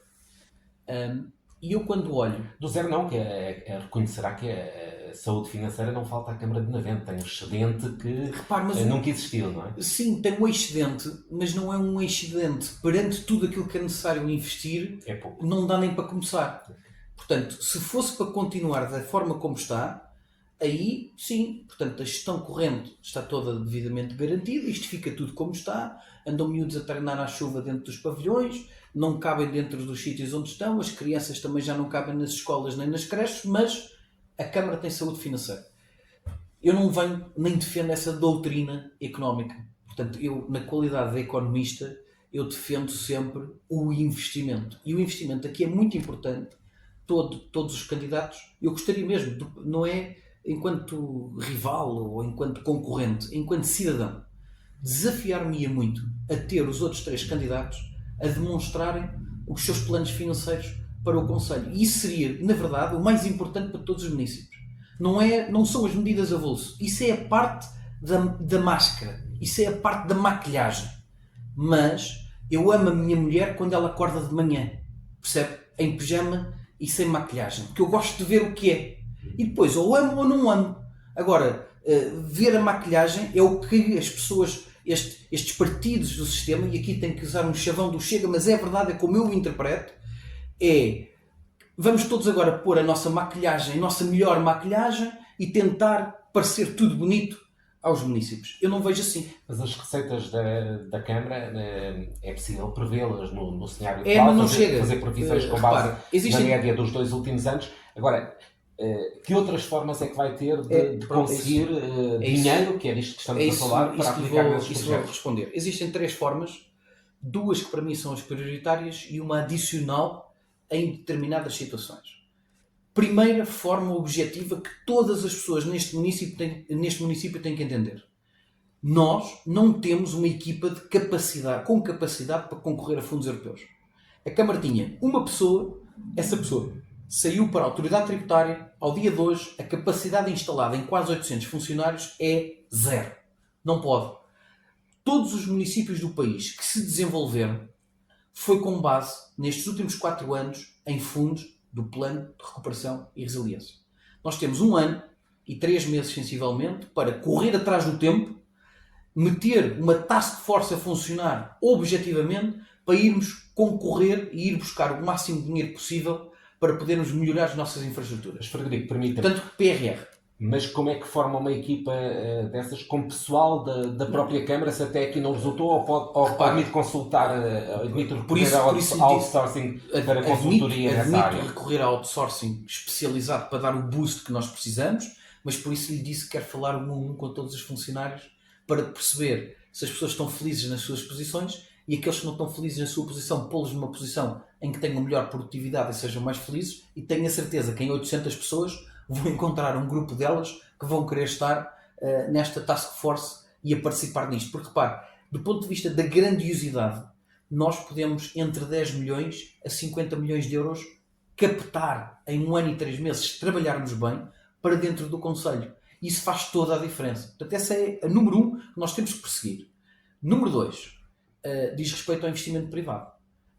E eu quando olho... Do zero não, que reconhecerá que a saúde financeira não falta à Câmara de Benavente. Tem um excedente que nunca existiu, não é? Sim, tem um excedente, mas não é um excedente perante tudo aquilo que é necessário investir, é pouco. Não dá nem para começar. Portanto, se fosse para continuar da forma como está, aí sim, portanto, a gestão corrente está toda devidamente garantida, isto fica tudo como está, andam miúdos a treinar à chuva dentro dos pavilhões, não cabem dentro dos sítios onde estão, as crianças também já não cabem nas escolas nem nas creches, mas a Câmara tem saúde financeira. Eu não venho nem defendo essa doutrina económica. Portanto, eu, na qualidade de economista, eu defendo sempre o investimento. E o investimento aqui é muito importante. Todos os candidatos, eu gostaria mesmo, não é enquanto rival ou enquanto concorrente, enquanto cidadão, desafiar-me-ia muito a ter os outros 3 candidatos a demonstrarem os seus planos financeiros para o Concelho. E isso seria, na verdade, o mais importante para todos os municípios. Não são as medidas a bolso. Isso é a parte da máscara. Isso é a parte da maquilhagem. Mas eu amo a minha mulher quando ela acorda de manhã. Percebe? Em pijama e sem maquilhagem. Porque eu gosto de ver o que é. E depois, ou amo ou não amo. Agora, ver a maquilhagem é o que as pessoas, estes partidos do sistema, e aqui tem que usar um chavão do Chega, mas é verdade, é como eu o interpreto, vamos todos agora pôr a nossa maquilhagem, a nossa melhor maquilhagem e tentar parecer tudo bonito aos municípios. Eu não vejo assim. Mas as receitas da Câmara é possível prevê-las no cenário atual, mas não chega. Fazer previsões com base na média dos 2 últimos anos. Agora, que outras formas é que vai ter de conseguir dinheiro, que é disto que estamos a falar, para aplicar nesses projetos? Isso vou responder. Existem 3 formas, 2 que para mim são as prioritárias e uma adicional em determinadas situações. Primeira forma objetiva que todas as pessoas neste município têm que entender. Nós não temos uma equipa com capacidade para concorrer a fundos europeus. A Câmara tinha uma pessoa, essa pessoa saiu para a Autoridade Tributária, ao dia de hoje, a capacidade instalada em quase 800 funcionários é zero. Não pode. Todos os municípios do país que se desenvolveram foi com base, nestes últimos 4 anos, em fundos do Plano de Recuperação e Resiliência. Nós temos 1 ano e 3 meses, sensivelmente, para correr atrás do tempo, meter uma task force a funcionar objetivamente para irmos concorrer e ir buscar o máximo de dinheiro possível para podermos melhorar as nossas infraestruturas. Mas, Frederico, permita-me. Portanto, PRR. Mas como é que forma uma equipa dessas com pessoal da própria Câmara, se até aqui não resultou, ou admite consultar, admite recorrer ao outsourcing para consultoria nessa área? Admito recorrer ao outsourcing especializado para dar o boost que nós precisamos, mas por isso lhe disse que quero falar um a um com todos os funcionários para perceber se as pessoas estão felizes nas suas posições e aqueles que não estão felizes na sua posição, pô-los numa posição em que tenham melhor produtividade e sejam mais felizes, e tenho a certeza que em 800 pessoas vou encontrar um grupo delas que vão querer estar nesta task force e a participar nisto. Porque, repare, do ponto de vista da grandiosidade, nós podemos, entre 10 milhões a 50 milhões de euros, captar em 1 ano e 3 meses, se trabalharmos bem, para dentro do Conselho. Isso faz toda a diferença. Portanto, essa é a número 1 que nós temos que perseguir. Número 2, diz respeito ao investimento privado.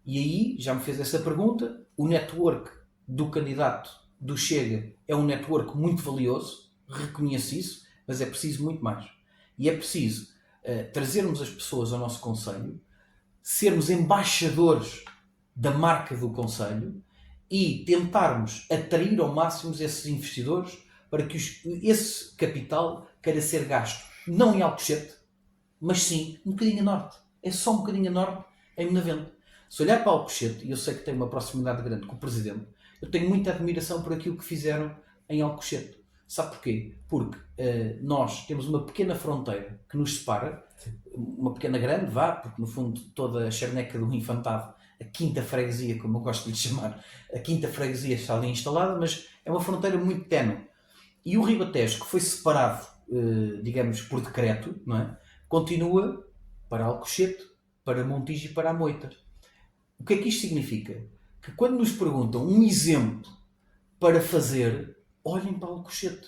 E aí, já me fez essa pergunta, o network do candidato do Chega é um network muito valioso, reconheço isso, mas é preciso muito mais. E é preciso trazermos as pessoas ao nosso Conselho, sermos embaixadores da marca do Conselho e tentarmos atrair ao máximo esses investidores para que esse capital queira ser gasto, não em Alcochete, mas sim um bocadinho a norte. É só um bocadinho a norte, em Benavente. Se olhar para Alcochete, e eu sei que tenho uma proximidade grande com o Presidente, eu tenho muita admiração por aquilo que fizeram em Alcochete. Sabe porquê? Porque nós temos uma pequena fronteira que nos separa, uma pequena grande, porque no fundo toda a charneca do Infantado, a quinta freguesia, como eu gosto de lhe chamar, a quinta freguesia está ali instalada, mas é uma fronteira muito ténue. E o Ribatejo, que foi separado, digamos, por decreto, não é? Continua para Alcochete, para Montijo e para a Moita. O que é que isto significa? Que quando nos perguntam um exemplo para fazer, olhem para Alcochete.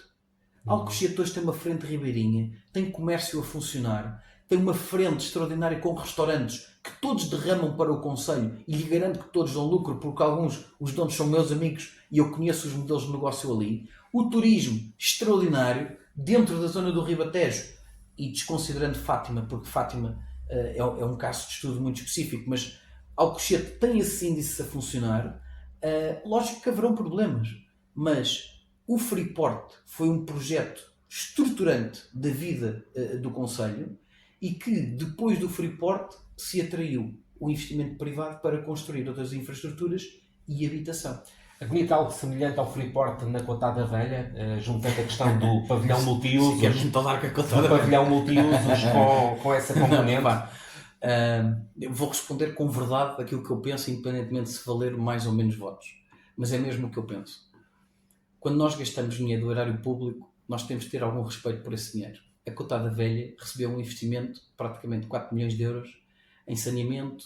Alcochete hoje tem uma frente ribeirinha, tem comércio a funcionar, tem uma frente extraordinária com restaurantes que todos derramam para o Conselho e lhe garanto que todos dão lucro porque alguns, os donos são meus amigos e eu conheço os modelos de negócio ali. O turismo extraordinário dentro da zona do Ribatejo e desconsiderando Fátima, porque Fátima é um caso de estudo muito específico, mas Alcochete tem esses índices a funcionar. Lógico que haverão problemas, mas o Freeport foi um projeto estruturante da vida do Conselho e que depois do Freeport se atraiu o investimento privado para construir outras infraestruturas e habitação. Admite algo semelhante ao Freeport na Cotada Velha, juntando a questão do pavilhão multiusos, pavilhão multiusos com essa componente? Eu vou responder com verdade aquilo que eu penso, independentemente de se valer mais ou menos votos. Mas é mesmo o que eu penso. Quando nós gastamos dinheiro do erário público, nós temos de ter algum respeito por esse dinheiro. A Cotada Velha recebeu um investimento de praticamente 4 milhões de euros em saneamento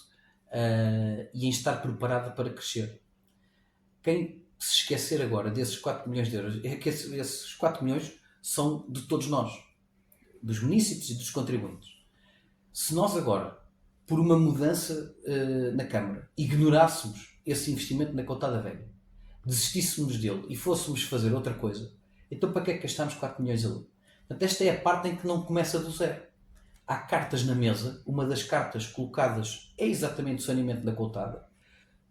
e em estar preparada para crescer. Quem se esquecer agora desses 4 milhões de euros, é que esses 4 milhões são de todos nós, dos munícipes e dos contribuintes. Se nós agora, por uma mudança na Câmara, ignorássemos esse investimento na Cotada Velha, desistíssemos dele e fôssemos fazer outra coisa, então para que é que gastámos 4 milhões ali? Portanto, esta é a parte em que não começa do zero. Há cartas na mesa, uma das cartas colocadas é exatamente o saneamento da Cotada.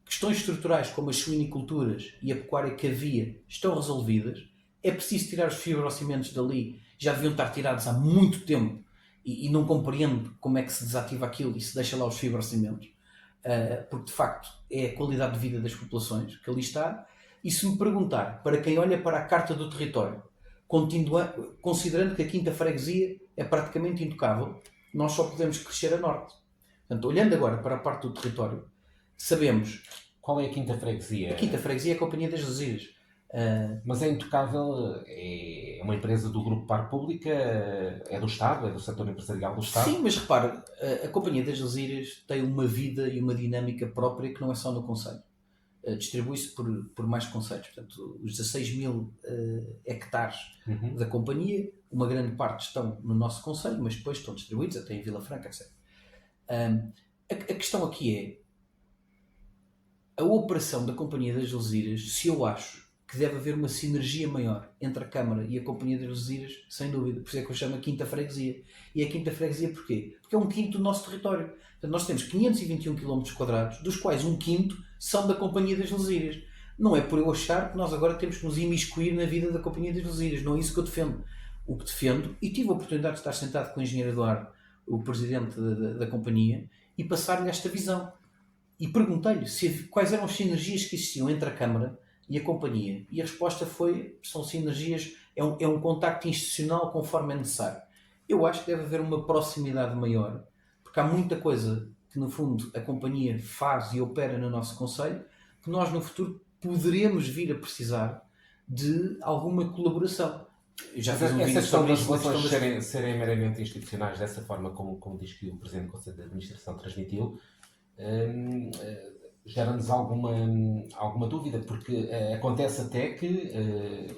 Questões estruturais como as suiniculturas e a pecuária que havia estão resolvidas. É preciso tirar os fibrocimentos dali, já deviam estar tirados há muito tempo e não compreendo como é que se desativa aquilo e se deixa lá os fibrocimentos, porque de facto é a qualidade de vida das populações que ali está. E se me perguntar, para quem olha para a carta do território, considerando que a quinta freguesia é praticamente intocável, nós só podemos crescer a norte. Portanto, olhando agora para a parte do território, sabemos... Qual é a quinta freguesia? A quinta freguesia é a Companhia das Lesírias. Mas é intocável, é uma empresa do Grupo Par Pública, é do Estado, é do setor empresarial do Estado? Sim, mas repare, a Companhia das Lesírias tem uma vida e uma dinâmica própria que não é só no Conselho. distribui-se por mais concelhos. Portanto, os 16 mil hectares da companhia, uma grande parte estão no nosso concelho, mas depois estão distribuídos até em Vila Franca, etc. A questão aqui é a operação da Companhia das Algeciras. Se eu acho que deve haver uma sinergia maior entre a Câmara e a Companhia das Algeciras, sem dúvida. Por isso é que eu chamo a Quinta Freguesia. E a Quinta Freguesia porquê? Porque é um quinto do nosso território. Portanto, nós temos 521 km², dos quais um quinto são da Companhia das Algeciras. Não é por eu achar que nós agora temos que nos imiscuir na vida da Companhia das Algeciras. Não é isso que eu defendo. O que defendo, e tive a oportunidade de estar sentado com o engenheiro Eduardo, o presidente da companhia, e passar-lhe esta visão. E perguntei-lhe quais eram as sinergias que existiam entre a Câmara e a companhia. E a resposta foi, são sinergias, é um contacto institucional conforme é necessário. Eu acho que deve haver uma proximidade maior, porque há muita coisa que, no fundo, a companhia faz e opera no nosso concelho, que nós, no futuro, poderemos vir a precisar de alguma colaboração. Eu já fiz essa questão das relações serem meramente institucionais, dessa forma como diz que o Presidente do Conselho de Administração transmitiu, gera-nos alguma dúvida, porque acontece até que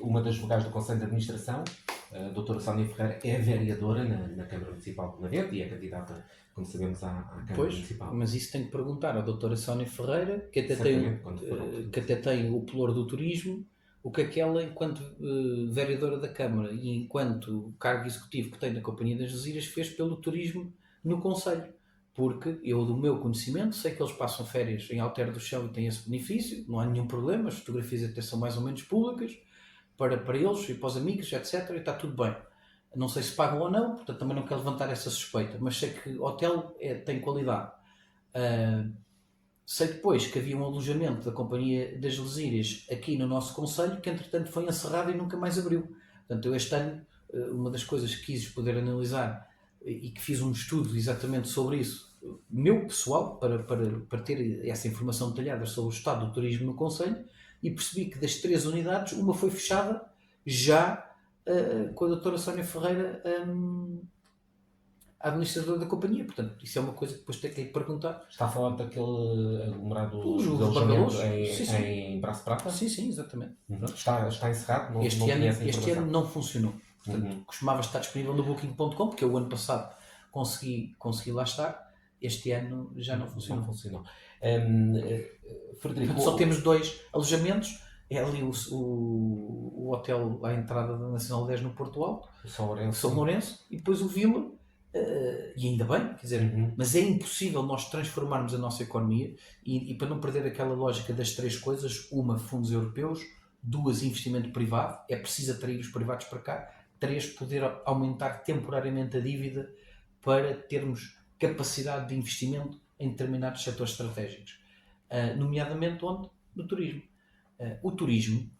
uma das vogais do Conselho de Administração, a doutora Sónia Ferreira, é vereadora na Câmara Municipal de Benavente e é candidata, como sabemos, à Câmara Municipal. Mas isso tem que perguntar à doutora Sónia Ferreira, que até tem o pelour do turismo, o que é que ela, enquanto vereadora da Câmara e enquanto cargo executivo que tem na Companhia das Algeciras, fez pelo turismo no Conselho. Porque eu, do meu conhecimento, sei que eles passam férias em Alter do Chão e têm esse benefício, não há nenhum problema, as fotografias até são mais ou menos públicas, para eles e para os amigos, etc. E está tudo bem. Não sei se pagam ou não, portanto também não quero levantar essa suspeita, mas sei que o hotel tem qualidade. Sei depois que havia um alojamento da Companhia das Algeciras aqui no nosso concelho, que entretanto foi encerrado e nunca mais abriu. Portanto, eu este ano, uma das coisas que quis poder analisar e que fiz um estudo exatamente sobre isso, meu pessoal, para ter essa informação detalhada sobre o estado do turismo no concelho, e percebi que das 3 unidades, uma foi fechada já com a doutora Sónia Ferreira, a administradora da companhia. Portanto, isso é uma coisa que depois tem que perguntar. Está a falar daquele aglomerado de alojamento em Braço Prata? Sim, exatamente. Está encerrado? Este ano não funcionou. Portanto, costumava estar disponível no Booking.com, porque o ano passado consegui lá estar. Este ano já não funcionou. Frederico, só temos 2 alojamentos. É ali o hotel à entrada da Nacional 10 no Porto Alto, São Lourenço, e depois o Vila, e ainda bem, quer dizer, mas é impossível nós transformarmos a nossa economia e para não perder aquela lógica das 3 coisas: 1, fundos europeus; 2, investimento privado, é preciso atrair os privados para cá; 3, poder aumentar temporariamente a dívida para termos capacidade de investimento em determinados setores estratégicos, nomeadamente onde? No turismo. O turismo,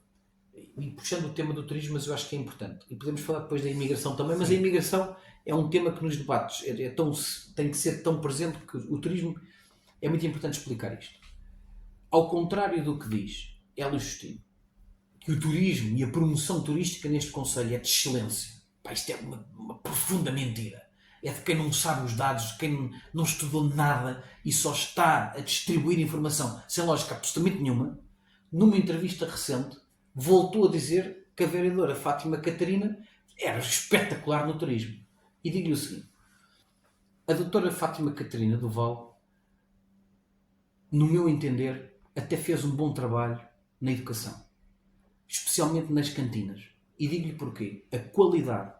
e puxando o tema do turismo, mas eu acho que é importante, e podemos falar depois da imigração também, mas a imigração é um tema que nos debates tem que ser tão presente, que o turismo é muito importante explicar isto. Ao contrário do que diz Hélio Justino, que o turismo e a promoção turística neste concelho é de excelência. Isto é uma profunda mentira. É de quem não sabe os dados, de quem não estudou nada e só está a distribuir informação sem lógica absolutamente nenhuma. Numa entrevista recente, voltou a dizer que a vereadora Fátima Catarina era espetacular no turismo. E digo-lhe o seguinte: a doutora Fátima Catarina do Val, no meu entender, até fez um bom trabalho na educação, especialmente nas cantinas. E digo-lhe porquê. A qualidade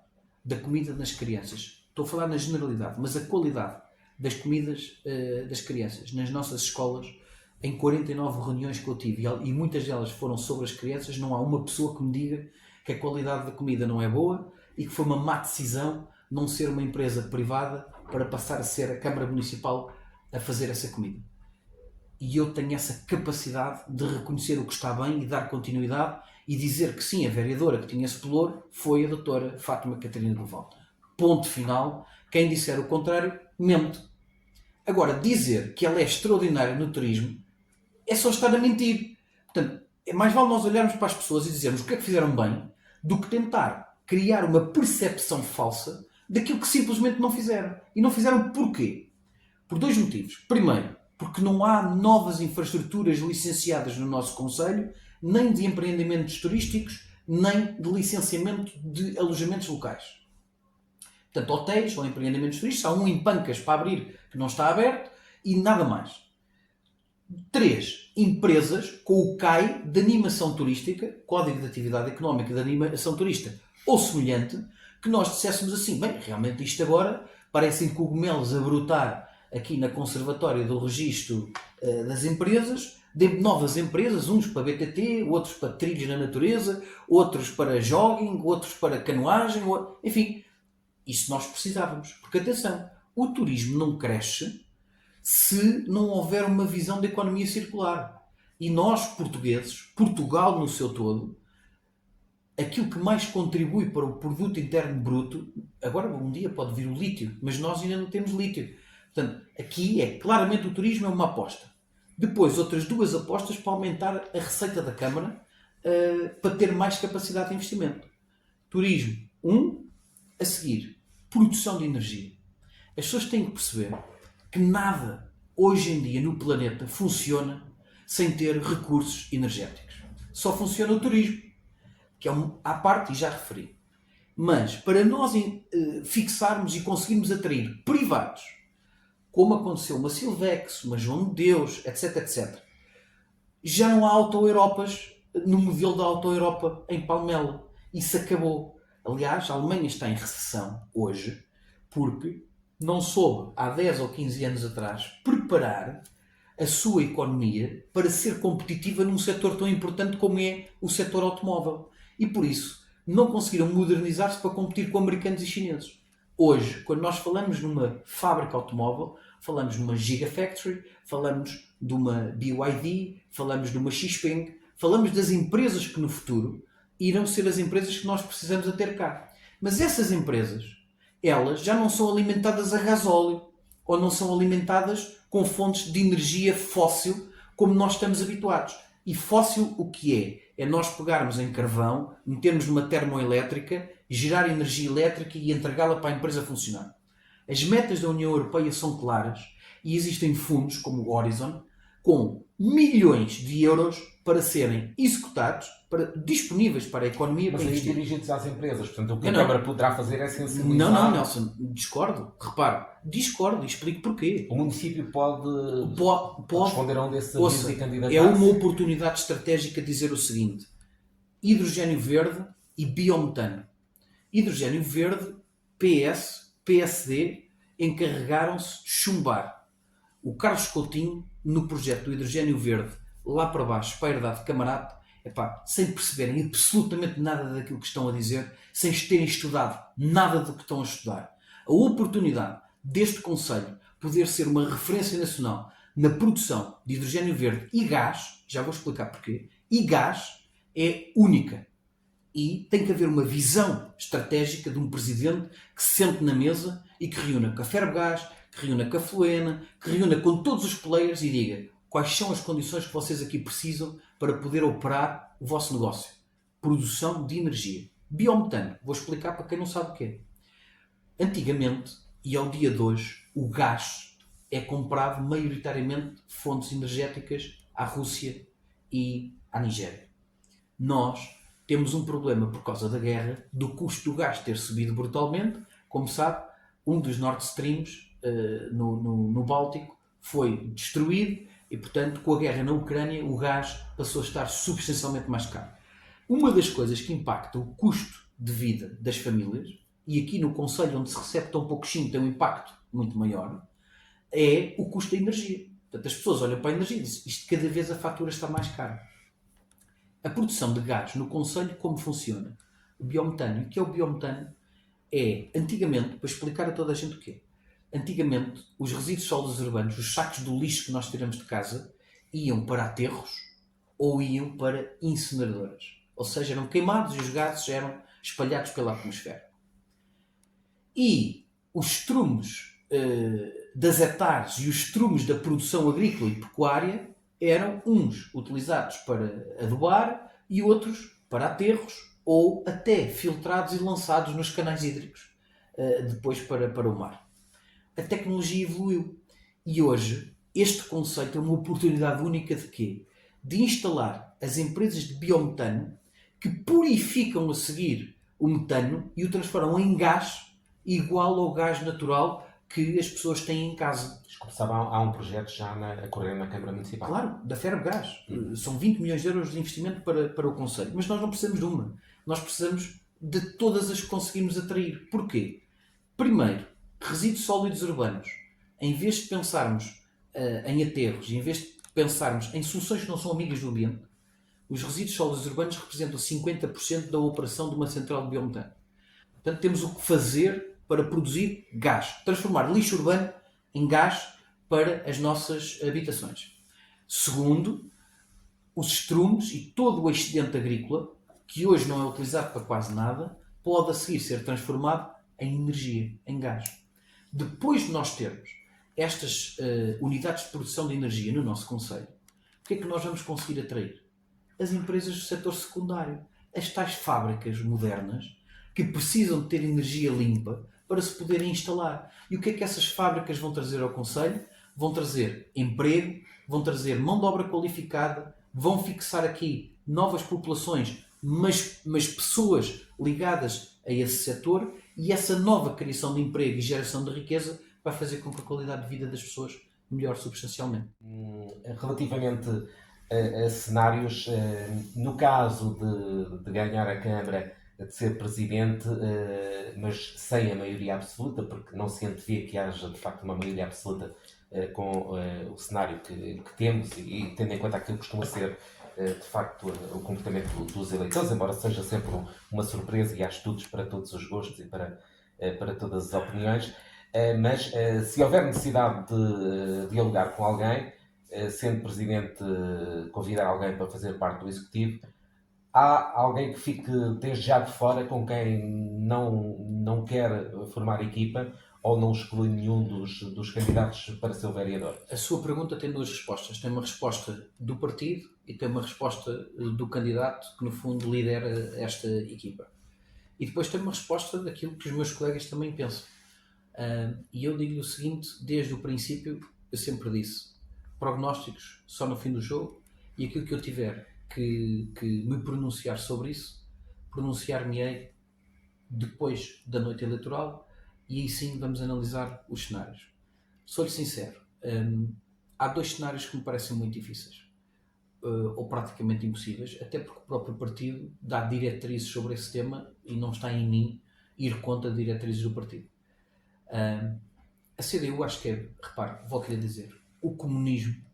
da comida das crianças, estou a falar na generalidade, mas a qualidade das comidas das crianças nas nossas escolas, em 49 reuniões que eu tive, e muitas delas foram sobre as crianças, não há uma pessoa que me diga que a qualidade da comida não é boa e que foi uma má decisão não ser uma empresa privada para passar a ser a Câmara Municipal a fazer essa comida. E eu tenho essa capacidade de reconhecer o que está bem e dar continuidade e dizer que sim, a vereadora que tinha esse pelour foi a doutora Fátima Catarina do Val. Ponto final. Quem disser o contrário, mente. Agora, dizer que ela é extraordinária no turismo é só estar a mentir. Portanto, é mais vale nós olharmos para as pessoas e dizermos o que é que fizeram bem, do que tentar criar uma percepção falsa daquilo que simplesmente não fizeram. E não fizeram porquê? Por 2 motivos. Primeiro, porque não há novas infraestruturas licenciadas no nosso concelho, nem de empreendimentos turísticos, nem de licenciamento de alojamentos locais. Portanto, hotéis ou empreendimentos turísticos, há um em Pancas para abrir que não está aberto e nada mais. 3. Empresas com o CAI de animação turística, Código de Atividade Económica de Animação Turística ou semelhante, que nós disséssemos assim, bem, realmente isto agora parecem cogumelos a brotar aqui na Conservatória do Registro das Empresas, de novas empresas, uns para BTT, outros para trilhos na natureza, outros para jogging, outros para canoagem, enfim, isso nós precisávamos. Porque, atenção, o turismo não cresce se não houver uma visão de economia circular. E nós, portugueses, Portugal no seu todo, aquilo que mais contribui para o produto interno bruto, agora um dia pode vir o lítio, mas nós ainda não temos lítio. Portanto, aqui claramente o turismo é uma aposta. Depois, outras 2 apostas para aumentar a receita da Câmara, para ter mais capacidade de investimento. Turismo, a seguir, produção de energia. As pessoas têm que perceber que nada, hoje em dia, no planeta, funciona sem ter recursos energéticos. Só funciona o turismo, que é à parte, e já referi. Mas, para nós fixarmos e conseguirmos atrair privados, como aconteceu uma Silvex, uma João de Deus, etc, etc, já não há Auto-Europas no modelo da Auto-Europa em Palmela. Isso acabou. Aliás, a Alemanha está em recessão hoje porque não soube, há 10 ou 15 anos atrás, preparar a sua economia para ser competitiva num setor tão importante como é o setor automóvel. E por isso não conseguiram modernizar-se para competir com americanos e chineses. Hoje, quando nós falamos numa fábrica automóvel, falamos numa Gigafactory, falamos de uma BYD, falamos de uma Xpeng, falamos das empresas que no futuro irão ser as empresas que nós precisamos a ter cá. Mas essas empresas, elas já não são alimentadas a gasóleo ou não são alimentadas com fontes de energia fóssil como nós estamos habituados. E fóssil o que é? É nós pegarmos em carvão, metermos numa termoelétrica, gerar energia elétrica e entregá-la para a empresa funcionar. As metas da União Europeia são claras e existem fundos como o Horizon com milhões de euros para serem executados, disponíveis para a economia. Mas para aí investir. dirigidos às empresas. Portanto, o que a Câmara poderá fazer é sensibilizar. Não, Nelson, discordo. Repare, discordo e explico porquê. O município pode responder a um desses avisos e candidatar-se. É uma oportunidade estratégica dizer o seguinte: hidrogénio verde e biometano. Hidrogénio verde, PS, PSD encarregaram-se de chumbar o Carlos Coutinho no projeto do hidrogénio verde lá para baixo, para a herdade de Camarate, sem perceberem absolutamente nada daquilo que estão a dizer, sem terem estudado nada do que estão a estudar. A oportunidade deste Conselho poder ser uma referência nacional na produção de hidrogénio verde e gás, já vou explicar porquê, e gás é única. E tem que haver uma visão estratégica de um presidente que se sente na mesa e que reúna com a Ferrogás, que reúna com a Fluena, que reúna com todos os players e diga quais são as condições que vocês aqui precisam para poder operar o vosso negócio. Produção de energia. Biometano. Vou explicar para quem não sabe o que é. Antigamente, e ao dia de hoje, o gás é comprado maioritariamente de fontes energéticas à Rússia e à Nigéria. Nós temos um problema por causa da guerra, do custo do gás ter subido brutalmente. Como sabe, um dos Nord Streams no Báltico foi destruído e, portanto, com a guerra na Ucrânia, o gás passou a estar substancialmente mais caro. Uma das coisas que impacta o custo de vida das famílias, e aqui no concelho onde se recebe tão pouquinho tem um impacto muito maior, é o custo da energia. Portanto, as pessoas olham para a energia e dizem isto cada vez a fatura está mais cara. A produção de gás no concelho, como funciona? O biometano. O que é o biometano? É, antigamente, para explicar a toda a gente o que é, antigamente, os resíduos sólidos urbanos, os sacos do lixo que nós tiramos de casa, iam para aterros ou iam para incineradoras. Ou seja, eram queimados e os gases eram espalhados pela atmosfera. E os estrumes das hectares e os estrumes da produção agrícola e pecuária eram uns utilizados para adubar e outros para aterros ou até filtrados e lançados nos canais hídricos, depois para o mar. A tecnologia evoluiu e hoje este conceito é uma oportunidade única de quê? De instalar as empresas de biometano que purificam a seguir o metano e o transformam em gás igual ao gás natural que as pessoas têm em casa. Há um projeto já a correr na Câmara Municipal. Claro, da Ferrogás. São 20 milhões de euros de investimento para o concelho. Mas nós não precisamos de uma. Nós precisamos de todas as que conseguimos atrair. Porquê? Primeiro, resíduos sólidos urbanos. Em vez de pensarmos em aterros, em vez de pensarmos em soluções que não são amigas do ambiente, os resíduos sólidos urbanos representam 50% da operação de uma central de biometano. Portanto, temos o que fazer para produzir gás. Transformar lixo urbano em gás para as nossas habitações. Segundo, os estrumes e todo o excedente agrícola, que hoje não é utilizado para quase nada, pode a seguir ser transformado em energia, em gás. Depois de nós termos estas unidades de produção de energia no nosso concelho, o que é que nós vamos conseguir atrair? As empresas do setor secundário, as tais fábricas modernas que precisam de ter energia limpa para se poderem instalar. E o que é que essas fábricas vão trazer ao concelho? Vão trazer emprego, vão trazer mão de obra qualificada, vão fixar aqui novas populações, mas pessoas ligadas a esse setor, e essa nova criação de emprego e geração de riqueza vai fazer com que a qualidade de vida das pessoas melhore substancialmente. Relativamente a cenários, no caso de ganhar a Câmara, de ser presidente, mas sem a maioria absoluta, porque não se antevê que haja de facto uma maioria absoluta com o cenário que temos, e tendo em conta aquilo que costuma ser de facto o comportamento dos eleitores, embora seja sempre uma surpresa, e há estudos para todos os gostos e para todas as opiniões, mas se houver necessidade de dialogar com alguém, sendo presidente, convidar alguém para fazer parte do executivo, há alguém que fique desde já de fora, com quem não quer formar equipa, ou não exclui nenhum dos candidatos para ser o vereador? A sua pergunta tem duas respostas. Tem uma resposta do partido e tem uma resposta do candidato que, no fundo, lidera esta equipa. E depois tem uma resposta daquilo que os meus colegas também pensam. E eu digo-lhe o seguinte, desde o princípio, eu sempre disse, prognósticos só no fim do jogo, e aquilo que eu tiver que me pronunciar sobre isso, pronunciar-me-ei depois da noite eleitoral, e aí sim vamos analisar os cenários. Sou-lhe sincero, há dois cenários que me parecem muito difíceis, ou praticamente impossíveis, até porque o próprio partido dá diretrizes sobre esse tema e não está em mim ir contra diretrizes do partido. A CDU, acho que é, repare, volto-lhe a dizer, o comunismo,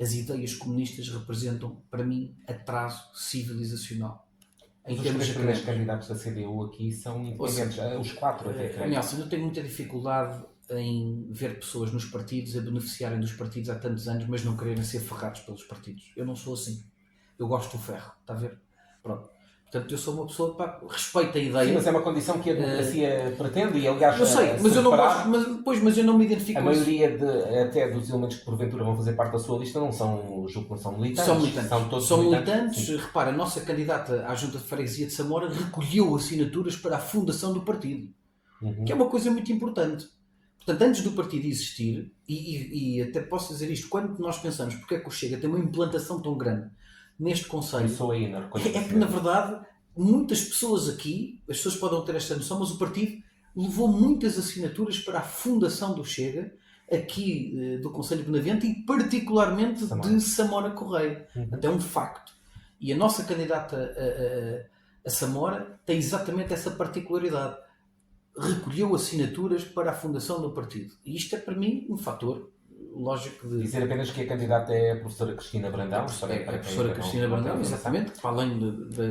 as ideias comunistas representam, para mim, atraso civilizacional. Os três primeiros candidatos da CDU aqui são independentes, os quatro até, creio. Nelson, eu tenho muita dificuldade em ver pessoas nos partidos a beneficiarem dos partidos há tantos anos, mas não quererem ser ferrados pelos partidos. Eu não sou assim. Eu gosto do ferro, está a ver? Pronto. Portanto, eu sou uma pessoa que respeita a ideia. Sim, mas é uma condição que a democracia pretende, e aliás... Eu sei, mas eu não gosto, mas eu não me identifico com isso. A maioria até dos elementos que porventura vão fazer parte da sua lista não são, julgo que não são militantes. São militantes. São todos são militantes. Repara, a nossa candidata à Junta de Freguesia de Samora recolheu assinaturas para a fundação do partido. Que é uma coisa muito importante. Portanto, antes do partido existir, e até posso dizer isto, quando nós pensamos porque é que o Chega tem uma implantação tão grande neste concelho, é que na verdade muitas pessoas aqui, as pessoas podem ter esta noção, mas o partido levou muitas assinaturas para a fundação do Chega aqui do Concelho de Benavente e particularmente de Samora Correia. Até um facto. E a nossa candidata a Samora tem exatamente essa particularidade. Recolheu assinaturas para a fundação do partido. E isto é para mim um fator lógico de... Dizer apenas que a candidata é a professora Cristina Brandão. A professora Cristina Brandão, exatamente, para além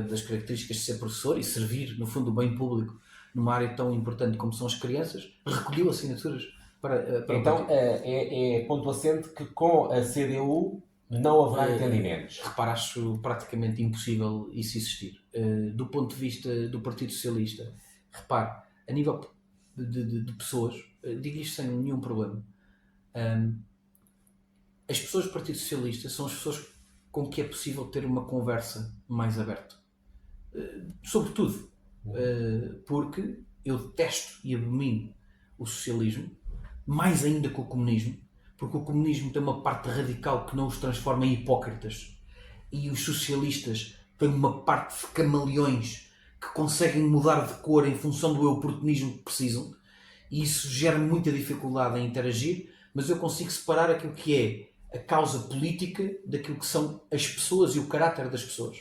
das características de ser professor e servir, no fundo, o bem público numa área tão importante como são as crianças, recolheu assinaturas para então, é ponto assente que com a CDU não haverá entendimentos. Repara, acho praticamente impossível isso existir. Do ponto de vista do Partido Socialista, repare, a nível de pessoas, digo isto sem nenhum problema, as pessoas do Partido Socialista são as pessoas com que é possível ter uma conversa mais aberta. Sobretudo, porque eu detesto e abomino o socialismo, mais ainda que o comunismo, porque o comunismo tem uma parte radical que não os transforma em hipócritas, e os socialistas têm uma parte de camaleões que conseguem mudar de cor em função do oportunismo que precisam, e isso gera muita dificuldade em interagir, mas eu consigo separar aquilo que é a causa política daquilo que são as pessoas e o caráter das pessoas.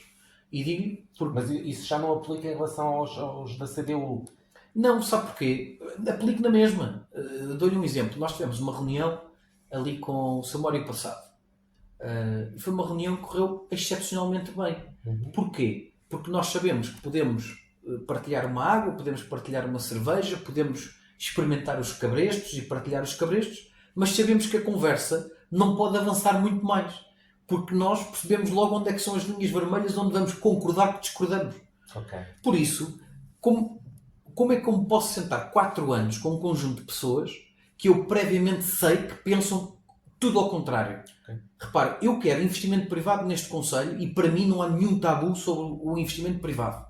E digo porque... Mas isso já não aplica em relação aos da CDU? Não, sabe porquê? Aplico na mesma. Dou-lhe um exemplo. Nós tivemos uma reunião ali com o Samório passado. Foi uma reunião que correu excepcionalmente bem. Porquê? Porque nós sabemos que podemos partilhar uma água, podemos partilhar uma cerveja, podemos experimentar os cabrestos e partilhar os cabrestos, mas sabemos que a conversa não pode avançar muito mais, porque nós percebemos logo onde é que são as linhas vermelhas onde vamos concordar que discordamos. Okay. Por isso, como é que eu me posso sentar 4 anos com um conjunto de pessoas que eu previamente sei que pensam tudo ao contrário? Okay. Repare, eu quero investimento privado neste Conselho e para mim não há nenhum tabu sobre o investimento privado.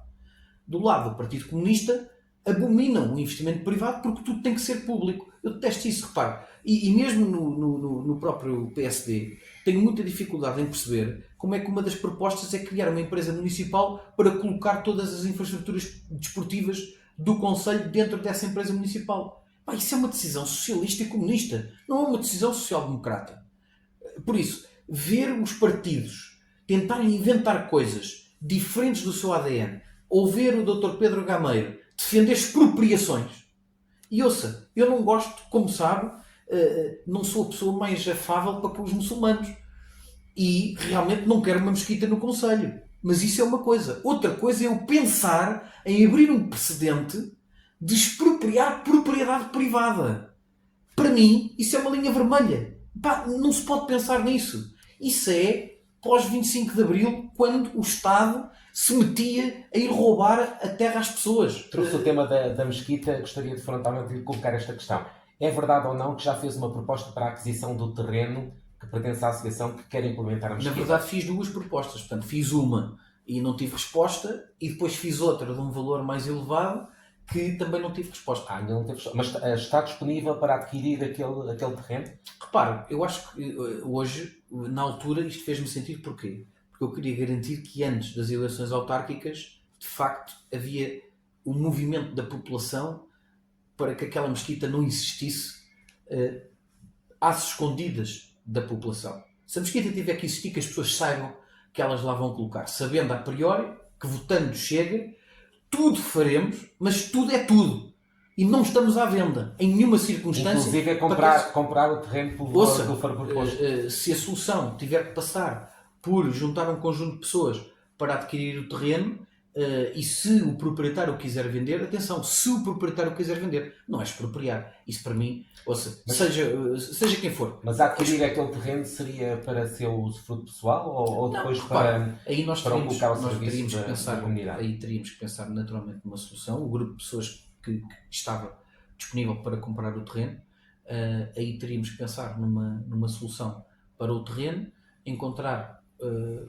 Do lado do Partido Comunista, abominam o investimento privado porque tudo tem que ser público. Eu detesto isso, repare. E mesmo no próprio PSD, tenho muita dificuldade em perceber como é que uma das propostas é criar uma empresa municipal para colocar todas as infraestruturas desportivas do Conselho dentro dessa empresa municipal. Isso é uma decisão socialista e comunista, não é uma decisão social-democrata. Por isso, ver os partidos tentarem inventar coisas diferentes do seu ADN, ou ver o Dr. Pedro Gameiro defender expropriações. E ouça, eu não gosto, como sabe, não sou a pessoa mais afável para com os muçulmanos. E realmente não quero uma mesquita no Conselho. Mas isso é uma coisa. Outra coisa é eu pensar em abrir um precedente de expropriar propriedade privada. Para mim, isso é uma linha vermelha. Não se pode pensar nisso. Isso é pós 25 de Abril, quando o Estado se metia a ir roubar a terra às pessoas. Trouxe o tema da mesquita, gostaria de frontalmente lhe colocar esta questão. É verdade ou não que já fez uma proposta para a aquisição do terreno que pertence à associação que quer implementar a mesquita? Na verdade fiz 2 propostas. Portanto, fiz uma e não tive resposta, e depois fiz outra de um valor mais elevado que também não tive resposta. Ainda não teve resposta. Mas está disponível para adquirir aquele terreno? Repare, eu acho que hoje, na altura, isto fez-me sentido. Porquê? Porque eu queria garantir que antes das eleições autárquicas, de facto, havia um movimento da população para que aquela mesquita não existisse às escondidas da população. Se a mesquita tiver que existir, que as pessoas saibam que elas lá vão colocar, sabendo a priori que votando chega, tudo faremos, mas tudo é tudo. E não estamos à venda, em nenhuma circunstância. Inclusive é comprar o terreno pelo valor que for proposto. Se a solução tiver que passar por juntar um conjunto de pessoas para adquirir o terreno, e se o proprietário quiser vender, atenção, se o proprietário quiser vender, não é expropriar. Isso para mim, seja quem for. Mas adquirir aquele terreno seria para seu usufruto pessoal ou depois para colocar o serviço da comunidade? Aí teríamos que pensar naturalmente numa solução. O grupo de pessoas que estava disponível para comprar o terreno, aí teríamos que pensar numa solução para o terreno, encontrar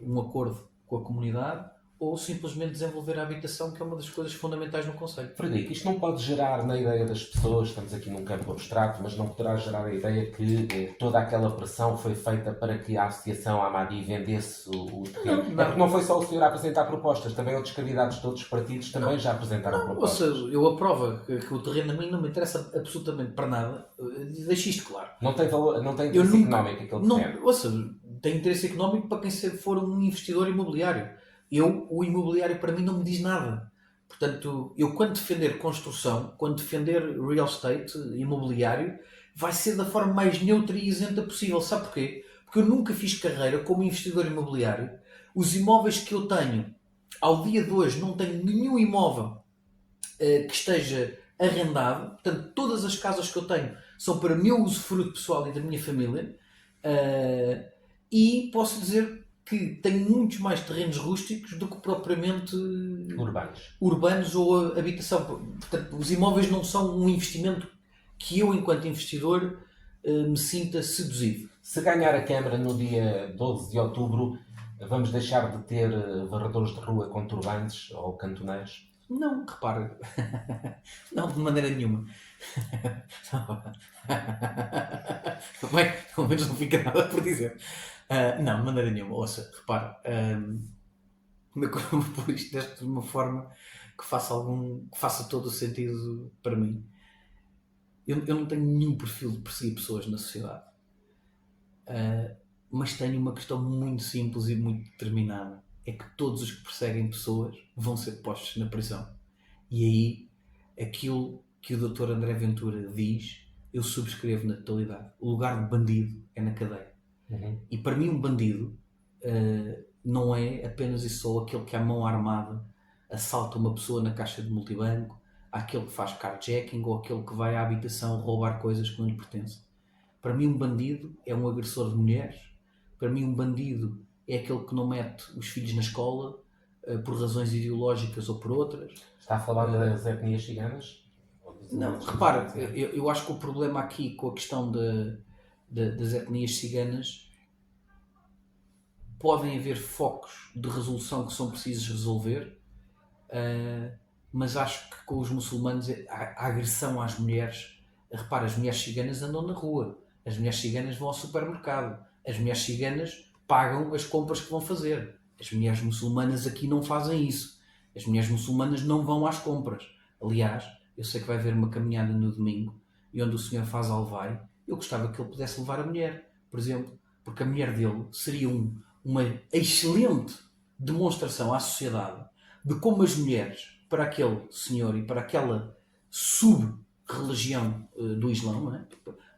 um acordo com a comunidade, ou simplesmente desenvolver a habitação, que é uma das coisas fundamentais no Conselho. Frederico, isto não pode gerar na ideia das pessoas, estamos aqui num campo abstrato, mas não poderá gerar a ideia que toda aquela pressão foi feita para que a Associação Amadi vendesse o terreno? Não. É porque não foi só o senhor a apresentar propostas, também outros candidatos de outros partidos também já apresentaram propostas. Ou seja, eu aprovo que o terreno a mim não me interessa absolutamente para nada, deixo isto claro. Não tem valor, não tem interesse económico aquele terreno? Ou seja, tem interesse económico para quem for um investidor imobiliário. O imobiliário para mim não me diz nada. Portanto, eu quando defender construção, quando defender real estate, imobiliário, vai ser da forma mais neutra e isenta possível. Sabe porquê? Porque eu nunca fiz carreira como investidor imobiliário. Os imóveis que eu tenho, ao dia de hoje, não tenho nenhum imóvel que esteja arrendado. Portanto, todas as casas que eu tenho são para meu usufruto pessoal e da minha família. E posso dizer que tenho muitos mais terrenos rústicos do que propriamente urbanos ou habitação. Portanto, os imóveis não são um investimento que eu, enquanto investidor, me sinta seduzido. Se ganhar a Câmara no dia 12 de outubro, vamos deixar de ter varredores de rua com turbantes ou cantoneiros? Não, repara. Não, de maneira nenhuma. Bem, pelo menos não fica nada por dizer. Não, de maneira nenhuma. Ouça, repara. Como é que eu vou pôr isto de uma forma que faça todo o sentido para mim? Eu não tenho nenhum perfil de perseguir pessoas na sociedade. Mas tenho uma questão muito simples e muito determinada. É que todos os que perseguem pessoas vão ser postos na prisão. E aí, aquilo que o Dr. André Ventura diz, eu subscrevo na totalidade. O lugar de bandido é na cadeia. E para mim um bandido não é apenas e só aquele que à mão armada assalta uma pessoa na caixa de multibanco, aquele que faz carjacking ou aquele que vai à habitação roubar coisas que não lhe pertencem. Para mim um bandido é um agressor de mulheres. Para mim um bandido é aquele que não mete os filhos na escola por razões ideológicas ou por outras. Está a falar das etnias ciganas? Não, repara, eu acho que o problema aqui com a questão das etnias ciganas podem haver focos de resolução que são precisos resolver, mas acho que com os muçulmanos a agressão às mulheres, repara, as mulheres ciganas andam na rua, as mulheres ciganas vão ao supermercado, as mulheres ciganas pagam as compras que vão fazer. As mulheres muçulmanas aqui não fazem isso. As mulheres muçulmanas não vão às compras. Aliás, eu sei que vai haver uma caminhada no domingo e onde o senhor faz alvai, eu gostava que ele pudesse levar a mulher, por exemplo, porque a mulher dele seria uma excelente demonstração à sociedade de como as mulheres, para aquele senhor e para aquela sub-religião do Islão, não é?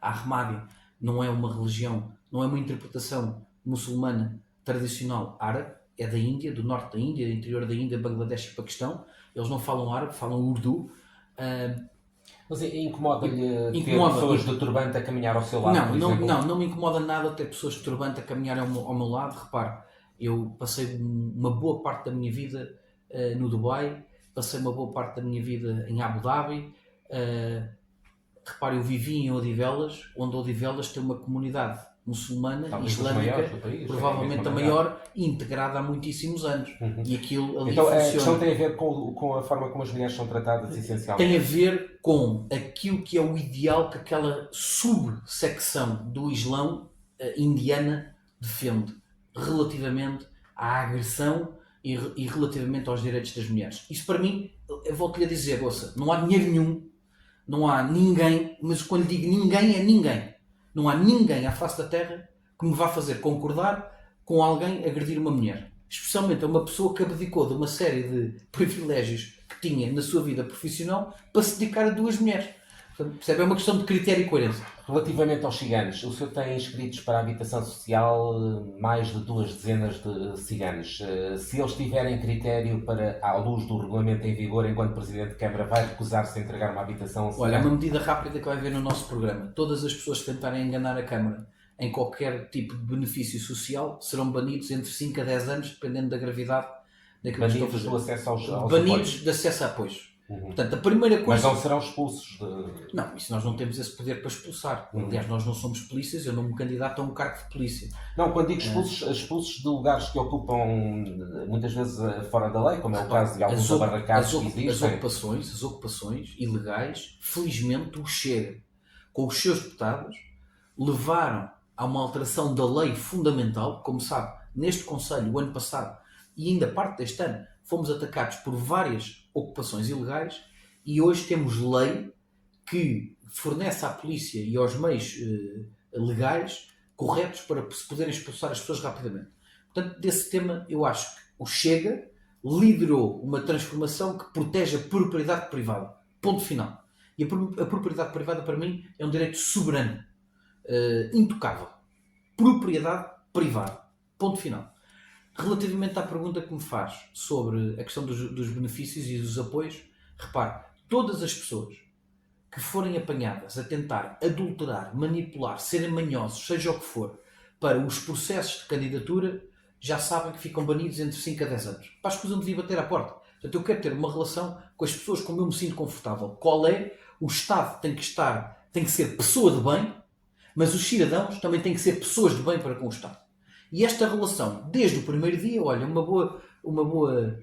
A Ahmadiyya não é uma religião, não é uma interpretação muçulmana tradicional árabe, é da Índia, do norte da Índia, do interior da Índia, Bangladesh e Paquistão. Eles não falam árabe, falam urdu. Mas incomoda-lhe ter pessoas de turbante a caminhar ao seu lado? Não me incomoda nada ter pessoas de turbante a caminhar ao meu lado. Repare, eu passei uma boa parte da minha vida no Dubai, passei uma boa parte da minha vida em Abu Dhabi. Repare, eu vivi em Odivelas, onde Odivelas tem uma comunidade muçulmana, talvez islâmica, país, provavelmente a maior, integrada há muitíssimos anos. E aquilo ali então, funciona. A questão tem a ver com a forma como as mulheres são tratadas, essencialmente? Tem a ver com aquilo que é o ideal que aquela subsecção do Islão indiana defende, relativamente à agressão e relativamente aos direitos das mulheres. Isso para mim, eu volto-lhe a dizer, ouça, não há dinheiro nenhum, não há ninguém, mas quando digo ninguém, é ninguém. Não há ninguém à face da Terra que me vá fazer concordar com alguém agredir uma mulher. Especialmente a uma pessoa que abdicou de uma série de privilégios que tinha na sua vida profissional para se dedicar a duas mulheres. Portanto, percebe? É uma questão de critério e coerência. Relativamente aos ciganos, o senhor tem inscritos para a habitação social mais de 2 dezenas de ciganos. Se eles tiverem critério para, à luz do regulamento em vigor, enquanto Presidente de Câmara, vai recusar-se a entregar uma habitação social? Olha, é uma medida rápida que vai haver no nosso programa. Todas as pessoas que tentarem enganar a Câmara em qualquer tipo de benefício social serão banidos entre 5 a 10 anos, dependendo da gravidade daquilo que estão a fazer. Banidos do acesso aos banidos apoios. De acesso a apoios. Portanto, a primeira coisa... Mas não serão expulsos de... Não, isso nós não temos esse poder para expulsar. Aliás, nós não somos polícias, eu não me candidato a um cargo de polícia. Não, quando digo expulsos de lugares que ocupam muitas vezes fora da lei, como é o caso de alguns abarracados que existem. As ocupações ilegais, felizmente o Chega, com os seus deputados, levaram a uma alteração da lei fundamental. Como sabe, neste Conselho, o ano passado, e ainda parte deste ano, fomos atacados por várias ocupações ilegais e hoje temos lei que fornece à polícia e aos meios legais corretos para se poderem expulsar as pessoas rapidamente. Portanto, desse tema eu acho que o Chega liderou uma transformação que protege a propriedade privada. Ponto final. E a propriedade privada para mim é um direito soberano, intocável. Propriedade privada. Ponto final. Relativamente à pergunta que me faz sobre a questão dos benefícios e dos apoios, repare, todas as pessoas que forem apanhadas a tentar adulterar, manipular, serem manhosos, seja o que for, para os processos de candidatura, já sabem que ficam banidos entre 5 a 10 anos. Para a escusa me devia bater à porta. Portanto, eu quero ter uma relação com as pessoas como eu me sinto confortável. Qual é? O Estado tem que ser pessoa de bem, mas os cidadãos também têm que ser pessoas de bem para com o Estado. E esta relação, desde o primeiro dia, olha, uma boa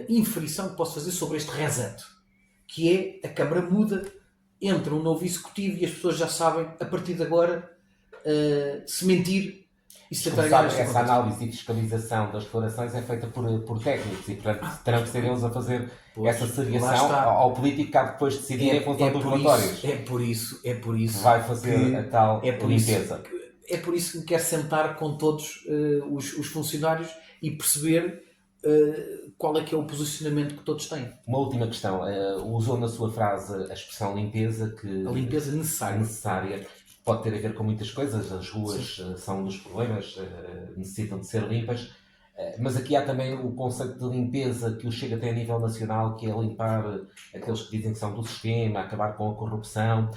inferição que posso fazer sobre este reset, que é a Câmara muda, entra um novo executivo e as pessoas já sabem, a partir de agora, se mentir e se tentar ganhar Essa análise e fiscalização das declarações é feita por técnicos e, portanto, terão que ser eles a fazer essa seriação ao político que há depois de decidir em função dos relatórios. É por isso vai fazer a tal limpeza. É por isso que me quero sentar com todos os funcionários e perceber qual é que é o posicionamento que todos têm. Uma última questão. Usou na sua frase a expressão limpeza, que a limpeza necessária. Pode ter a ver com muitas coisas. As ruas são um dos problemas, necessitam de ser limpas. Mas aqui há também o conceito de limpeza que o Chega tem a nível nacional, que é limpar aqueles que dizem que são do sistema, acabar com a corrupção.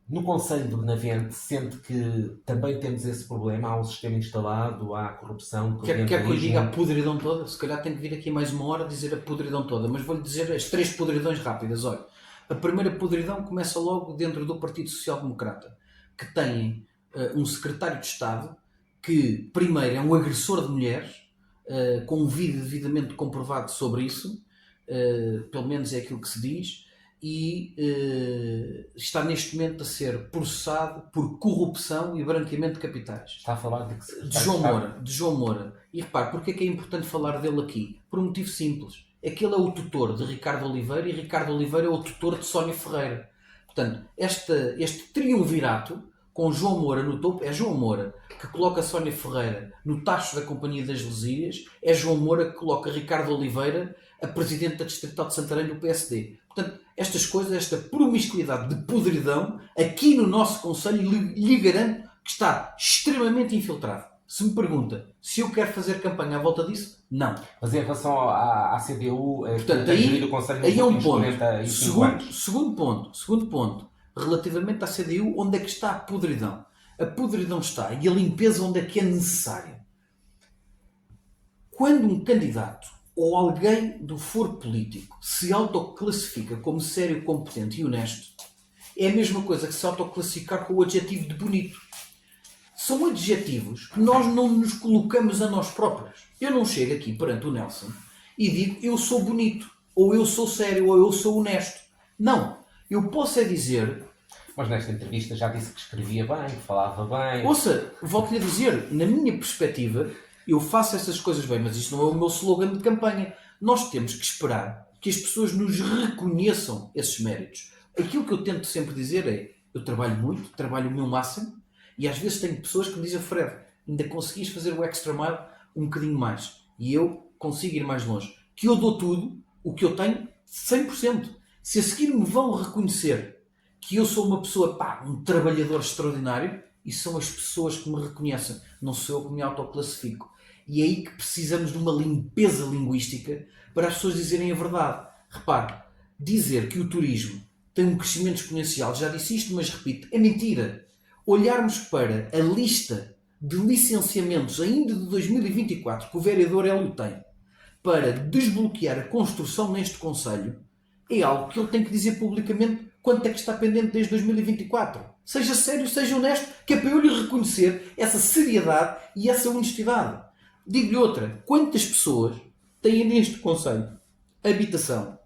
No Conselho de Benavente, sente que também temos esse problema? Há um sistema instalado, há corrupção, Quer que eu diga a podridão toda? Se calhar tenho que vir aqui mais uma hora dizer a podridão toda, mas vou-lhe dizer as 3 podridões rápidas. Olha, a primeira podridão começa logo dentro do Partido Social Democrata, que tem um secretário de Estado que, primeiro, é um agressor de mulheres, com um vídeo devidamente comprovado sobre isso, pelo menos é aquilo que se diz, e está neste momento a ser processado por corrupção e branqueamento de capitais. Está a falar de João Moura. E repare, porque é que é importante falar dele aqui? Por um motivo simples. É que ele é o tutor de Ricardo Oliveira e Ricardo Oliveira é o tutor de Sónia Ferreira. Portanto, este triunvirato com João Moura no topo, é João Moura que coloca Sónia Ferreira no tacho da Companhia das Lesírias, é João Moura que coloca Ricardo Oliveira a Presidente da Distrital de Santarém do PSD. Portanto, estas coisas, esta promiscuidade de podridão, aqui no nosso Conselho, lhe garanto que está extremamente infiltrado. Se me pergunta se eu quero fazer campanha à volta disso, não. Mas em relação à CDU, portanto, aí é um ponto. Segundo ponto. Relativamente à CDU, onde é que está a podridão? A podridão está, e a limpeza onde é que é necessária. Quando um candidato ou alguém do foro político se autoclassifica como sério, competente e honesto, é a mesma coisa que se autoclassificar com o adjetivo de bonito. São adjetivos que nós não nos colocamos a nós próprios. Eu não chego aqui perante o Nelson e digo eu sou bonito, ou eu sou sério, ou eu sou honesto. Não. Eu posso é dizer... Mas nesta entrevista já disse que escrevia bem, que falava bem... Ouça, volto-lhe a dizer, na minha perspectiva, eu faço essas coisas bem, mas isto não é o meu slogan de campanha. Nós temos que esperar que as pessoas nos reconheçam esses méritos. Aquilo que eu tento sempre dizer é, eu trabalho muito, trabalho o meu máximo, e às vezes tenho pessoas que me dizem, Fred, ainda conseguis fazer o extra mile um bocadinho mais, e eu consigo ir mais longe. Que eu dou tudo, o que eu tenho, 100%. Se a seguir me vão reconhecer que eu sou uma pessoa, um trabalhador extraordinário, e são as pessoas que me reconhecem, não sou eu que me autoclassifico. E é aí que precisamos de uma limpeza linguística para as pessoas dizerem a verdade. Repare, dizer que o turismo tem um crescimento exponencial, já disse isto, mas repito, é mentira. Olharmos para a lista de licenciamentos ainda de 2024 que o vereador Hélio tem para desbloquear a construção neste concelho, é algo que ele tem que dizer publicamente quanto é que está pendente desde 2024. Seja sério, seja honesto, que é para eu lhe reconhecer essa seriedade e essa honestidade. Digo-lhe outra, quantas pessoas têm neste concelho habitação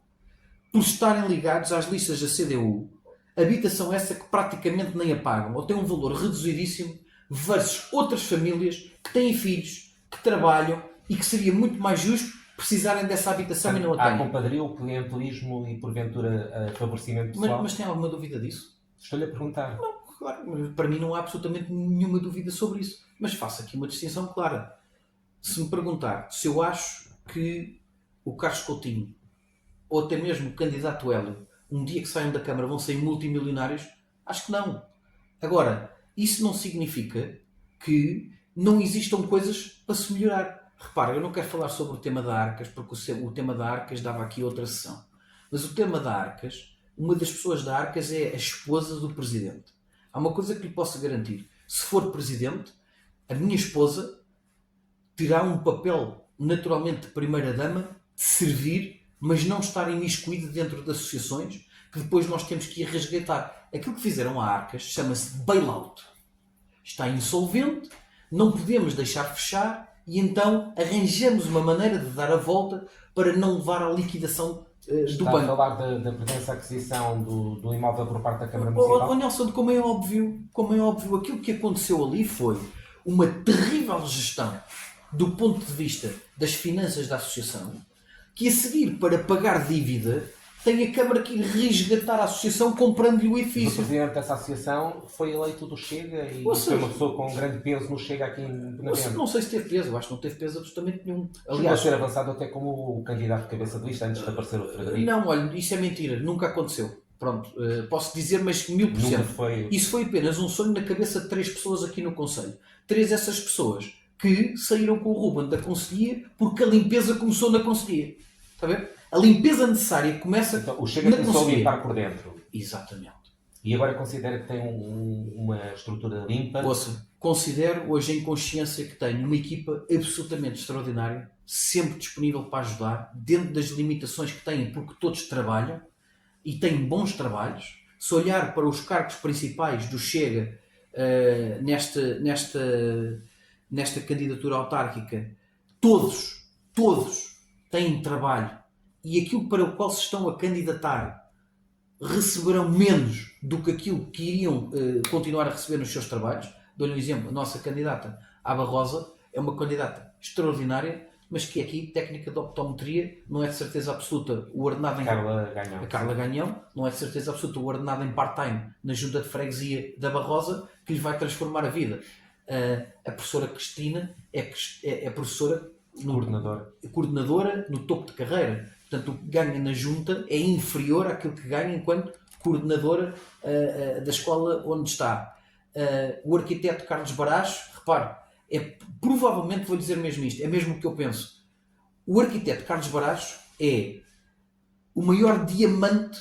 por estarem ligados às listas da CDU, habitação essa que praticamente nem a pagam, ou tem um valor reduzidíssimo, versus outras famílias que têm filhos, que trabalham e que seria muito mais justo precisarem dessa habitação e não a têm. Há compadrio, clientelismo e, porventura, favorecimento pessoal? Mas tem alguma dúvida disso? Estou-lhe a perguntar. Não, claro. Para mim não há absolutamente nenhuma dúvida sobre isso. Mas faço aqui uma distinção clara. Se me perguntar se eu acho que o Carlos Coutinho, ou até mesmo o candidato Hélio, um dia que saiam da Câmara vão ser multimilionários, acho que não. Agora, isso não significa que não existam coisas para se melhorar. Repara, eu não quero falar sobre o tema da Arcas, porque o tema da Arcas dava aqui outra sessão. Mas o tema da Arcas, uma das pessoas da Arcas é a esposa do Presidente. Há uma coisa que lhe posso garantir. Se for Presidente, a minha esposa terá um papel naturalmente de primeira-dama, de servir, mas não estar imiscuída dentro de associações que depois nós temos que ir resgatar. Aquilo que fizeram a Arcas chama-se bailout. Está insolvente, não podemos deixar fechar, e então arranjamos uma maneira de dar a volta para não levar à liquidação do Está a banco. falar da pretensa aquisição do imóvel por parte da Câmara Oh, Municipal? Nelson, como é óbvio, aquilo que aconteceu ali foi uma terrível gestão do ponto de vista das finanças da associação, que a seguir, para pagar dívida, tem a Câmara que ir resgatar a associação comprando-lhe o O edifício. presidente dessa associação foi eleito do Chega e foi uma pessoa com grande peso no Chega aqui em Benavente. Não sei se teve peso, eu acho que não teve peso absolutamente nenhum. Chegou a Aliás, ser avançado até como o candidato de cabeça de lista antes de aparecer o Frederico. não, olha, isso é mentira, nunca aconteceu. Pronto, posso dizer, mas 1000%. Nunca foi. Isso foi apenas um sonho na cabeça de 3 pessoas aqui no Conselho. 3 dessas pessoas que saíram com o Ruben da Conselhia porque a limpeza começou na Conselhia. Está a ver? A limpeza necessária começa Então, o Chega na começou a Conselhia. limpar por dentro. Exatamente. E agora considera que tem uma estrutura limpa. Ouça, considero hoje em consciência que tenho uma equipa absolutamente extraordinária, sempre disponível para ajudar, dentro das limitações que têm, porque todos trabalham e têm bons trabalhos. Se olhar para os cargos principais do Chega nesta candidatura autárquica, todos têm trabalho e aquilo para o qual se estão a candidatar receberão menos do que aquilo que iriam continuar a receber nos seus trabalhos. Dou-lhe um exemplo, a nossa candidata Aba Rosa é uma candidata extraordinária, mas que aqui, técnica de optometria, não é de certeza absoluta o ordenado em... A Carla Ganhão, não é de certeza absoluta o ordenado em part-time na junta de freguesia da Aba Rosa que lhe vai transformar a vida. A professora Cristina é professora coordenadora no topo de carreira. Portanto, o que ganha na junta é inferior àquilo que ganha enquanto coordenadora da escola onde está. O arquiteto Carlos Baracho, repare, provavelmente vou dizer mesmo isto, é mesmo o que eu penso. O arquiteto Carlos Baracho é o maior diamante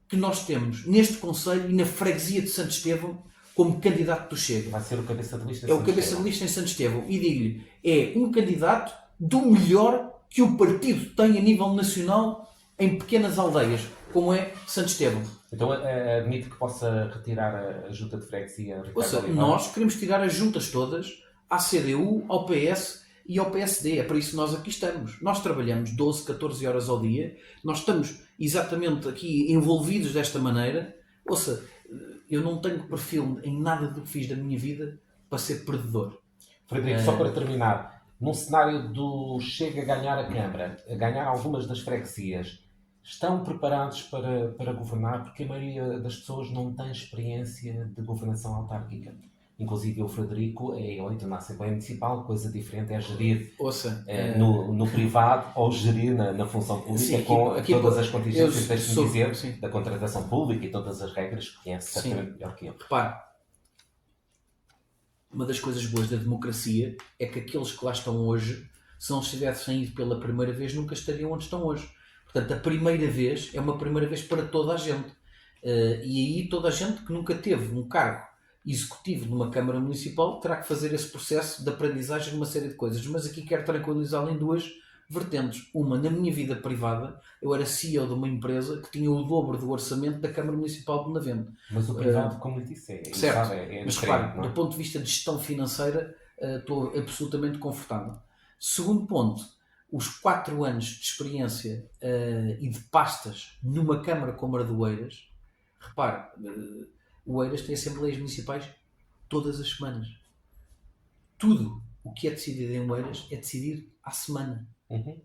que nós temos neste concelho e na freguesia de Santo Estevão como candidato do Chega. Vai ser o cabeça de lista. É o cabeça de lista em Santo Estevão. E digo-lhe, é um candidato do melhor que o partido tem a nível nacional em pequenas aldeias, como é Santo Estevão. Então admite que possa retirar a junta de freguesia? Ouça, nós queremos tirar as juntas todas à CDU, ao PS e ao PSD. É para isso que nós aqui estamos. Nós trabalhamos 12, 14 horas ao dia. Nós estamos exatamente aqui envolvidos desta maneira. Ouça, eu não tenho perfil em nada do que fiz da minha vida para ser perdedor. Frederico, só para terminar, num cenário do Chega a ganhar a Câmara, a ganhar algumas das freguesias, estão preparados para governar? Porque a maioria das pessoas não tem experiência de governação autárquica. Inclusive o Frederico é eleito na Assembleia Municipal, coisa diferente é gerir no privado ou gerir na função pública, sim, com todas as contingências, deixe-me dizer, sim, da contratação pública e todas as regras que conhece certamente melhor que eu. Repare, uma das coisas boas da democracia é que aqueles que lá estão hoje, se não tivessem ido pela primeira vez, nunca estariam onde estão hoje. Portanto, a primeira vez é uma primeira vez para toda a gente. E aí toda a gente que nunca teve um cargo executivo numa Câmara Municipal terá que fazer esse processo de aprendizagem de uma série de coisas. Mas aqui quero tranquilizá-lo em duas vertentes. Uma, na minha vida privada, eu era CEO de uma empresa que tinha o dobro do orçamento da Câmara Municipal de Benavente. Mas o privado, como lhe disse, certo. Mas repare, do ponto de vista de gestão financeira, estou absolutamente confortável. Segundo ponto, os 4 anos de experiência e de pastas numa Câmara como a de Oeiras, repare, o Oeiras tem assembleias municipais todas as semanas. Tudo o que é decidido em Oeiras é decidido à semana.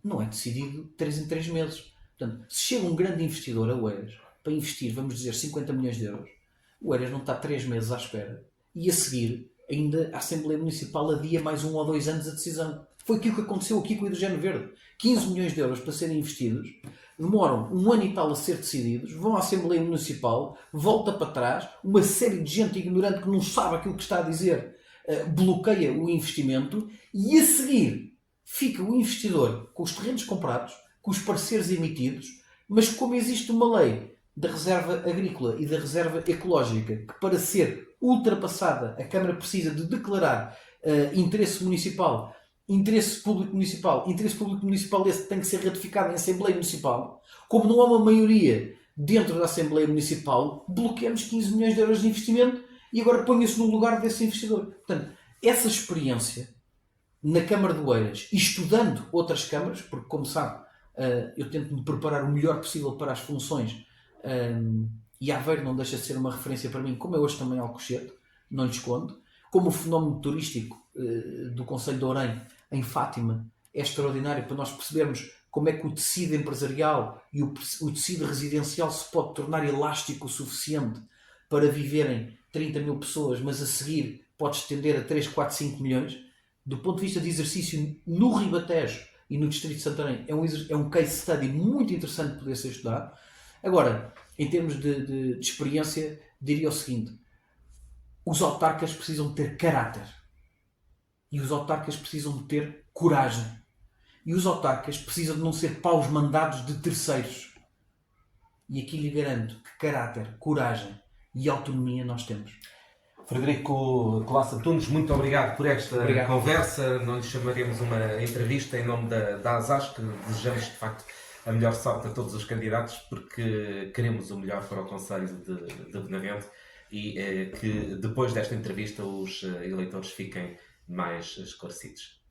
Não é decidido 3 em 3 meses. Portanto, se chega um grande investidor a Oeiras para investir, vamos dizer, 50 milhões de euros, o Oeiras não está 3 meses à espera e a seguir ainda a Assembleia Municipal adia mais 1 ou 2 anos a decisão. Foi aquilo que aconteceu aqui com o hidrogênio verde. 15 milhões de euros para serem investidos, demoram 1 ano e tal a ser decididos, vão à Assembleia Municipal, volta para trás, uma série de gente ignorante que não sabe aquilo que está a dizer, bloqueia o investimento e a seguir fica o investidor com os terrenos comprados, com os parceiros emitidos, mas como existe uma lei da reserva agrícola e da reserva ecológica que para ser ultrapassada a Câmara precisa de declarar interesse municipal, interesse público municipal esse tem que ser ratificado em Assembleia Municipal, como não há uma maioria dentro da Assembleia Municipal, bloqueamos 15 milhões de euros de investimento e agora ponha-se no lugar desse investidor. Portanto, essa experiência na Câmara de Oeiras e estudando outras câmaras, porque, como sabe, eu tento me preparar o melhor possível para as funções, e Aveiro não deixa de ser uma referência para mim, como é hoje também Alcochete, não lhe escondo. Como o fenómeno turístico do Concelho de Ourém, em Fátima, é extraordinário para nós percebermos como é que o tecido empresarial e o tecido residencial se pode tornar elástico o suficiente para viverem 30 mil pessoas, mas a seguir pode estender a 3, 4, 5 milhões. Do ponto de vista de exercício no Ribatejo e no Distrito de Santarém, é um case study muito interessante de poder ser estudado. Agora, em termos de experiência, diria o seguinte: os autarcas precisam de ter caráter. E os autarcas precisam de ter coragem. E os autarcas precisam de não ser paus mandados de terceiros. E aqui lhe garanto que caráter, coragem e autonomia nós temos. Frederico Colasso Antunes, muito obrigado por esta conversa. Não lhe chamaremos uma entrevista em nome da ASAS, que desejamos de facto a melhor sorte a todos os candidatos, porque queremos o melhor para o Concelho de Benavente e que depois desta entrevista os eleitores fiquem mais esclarecidos.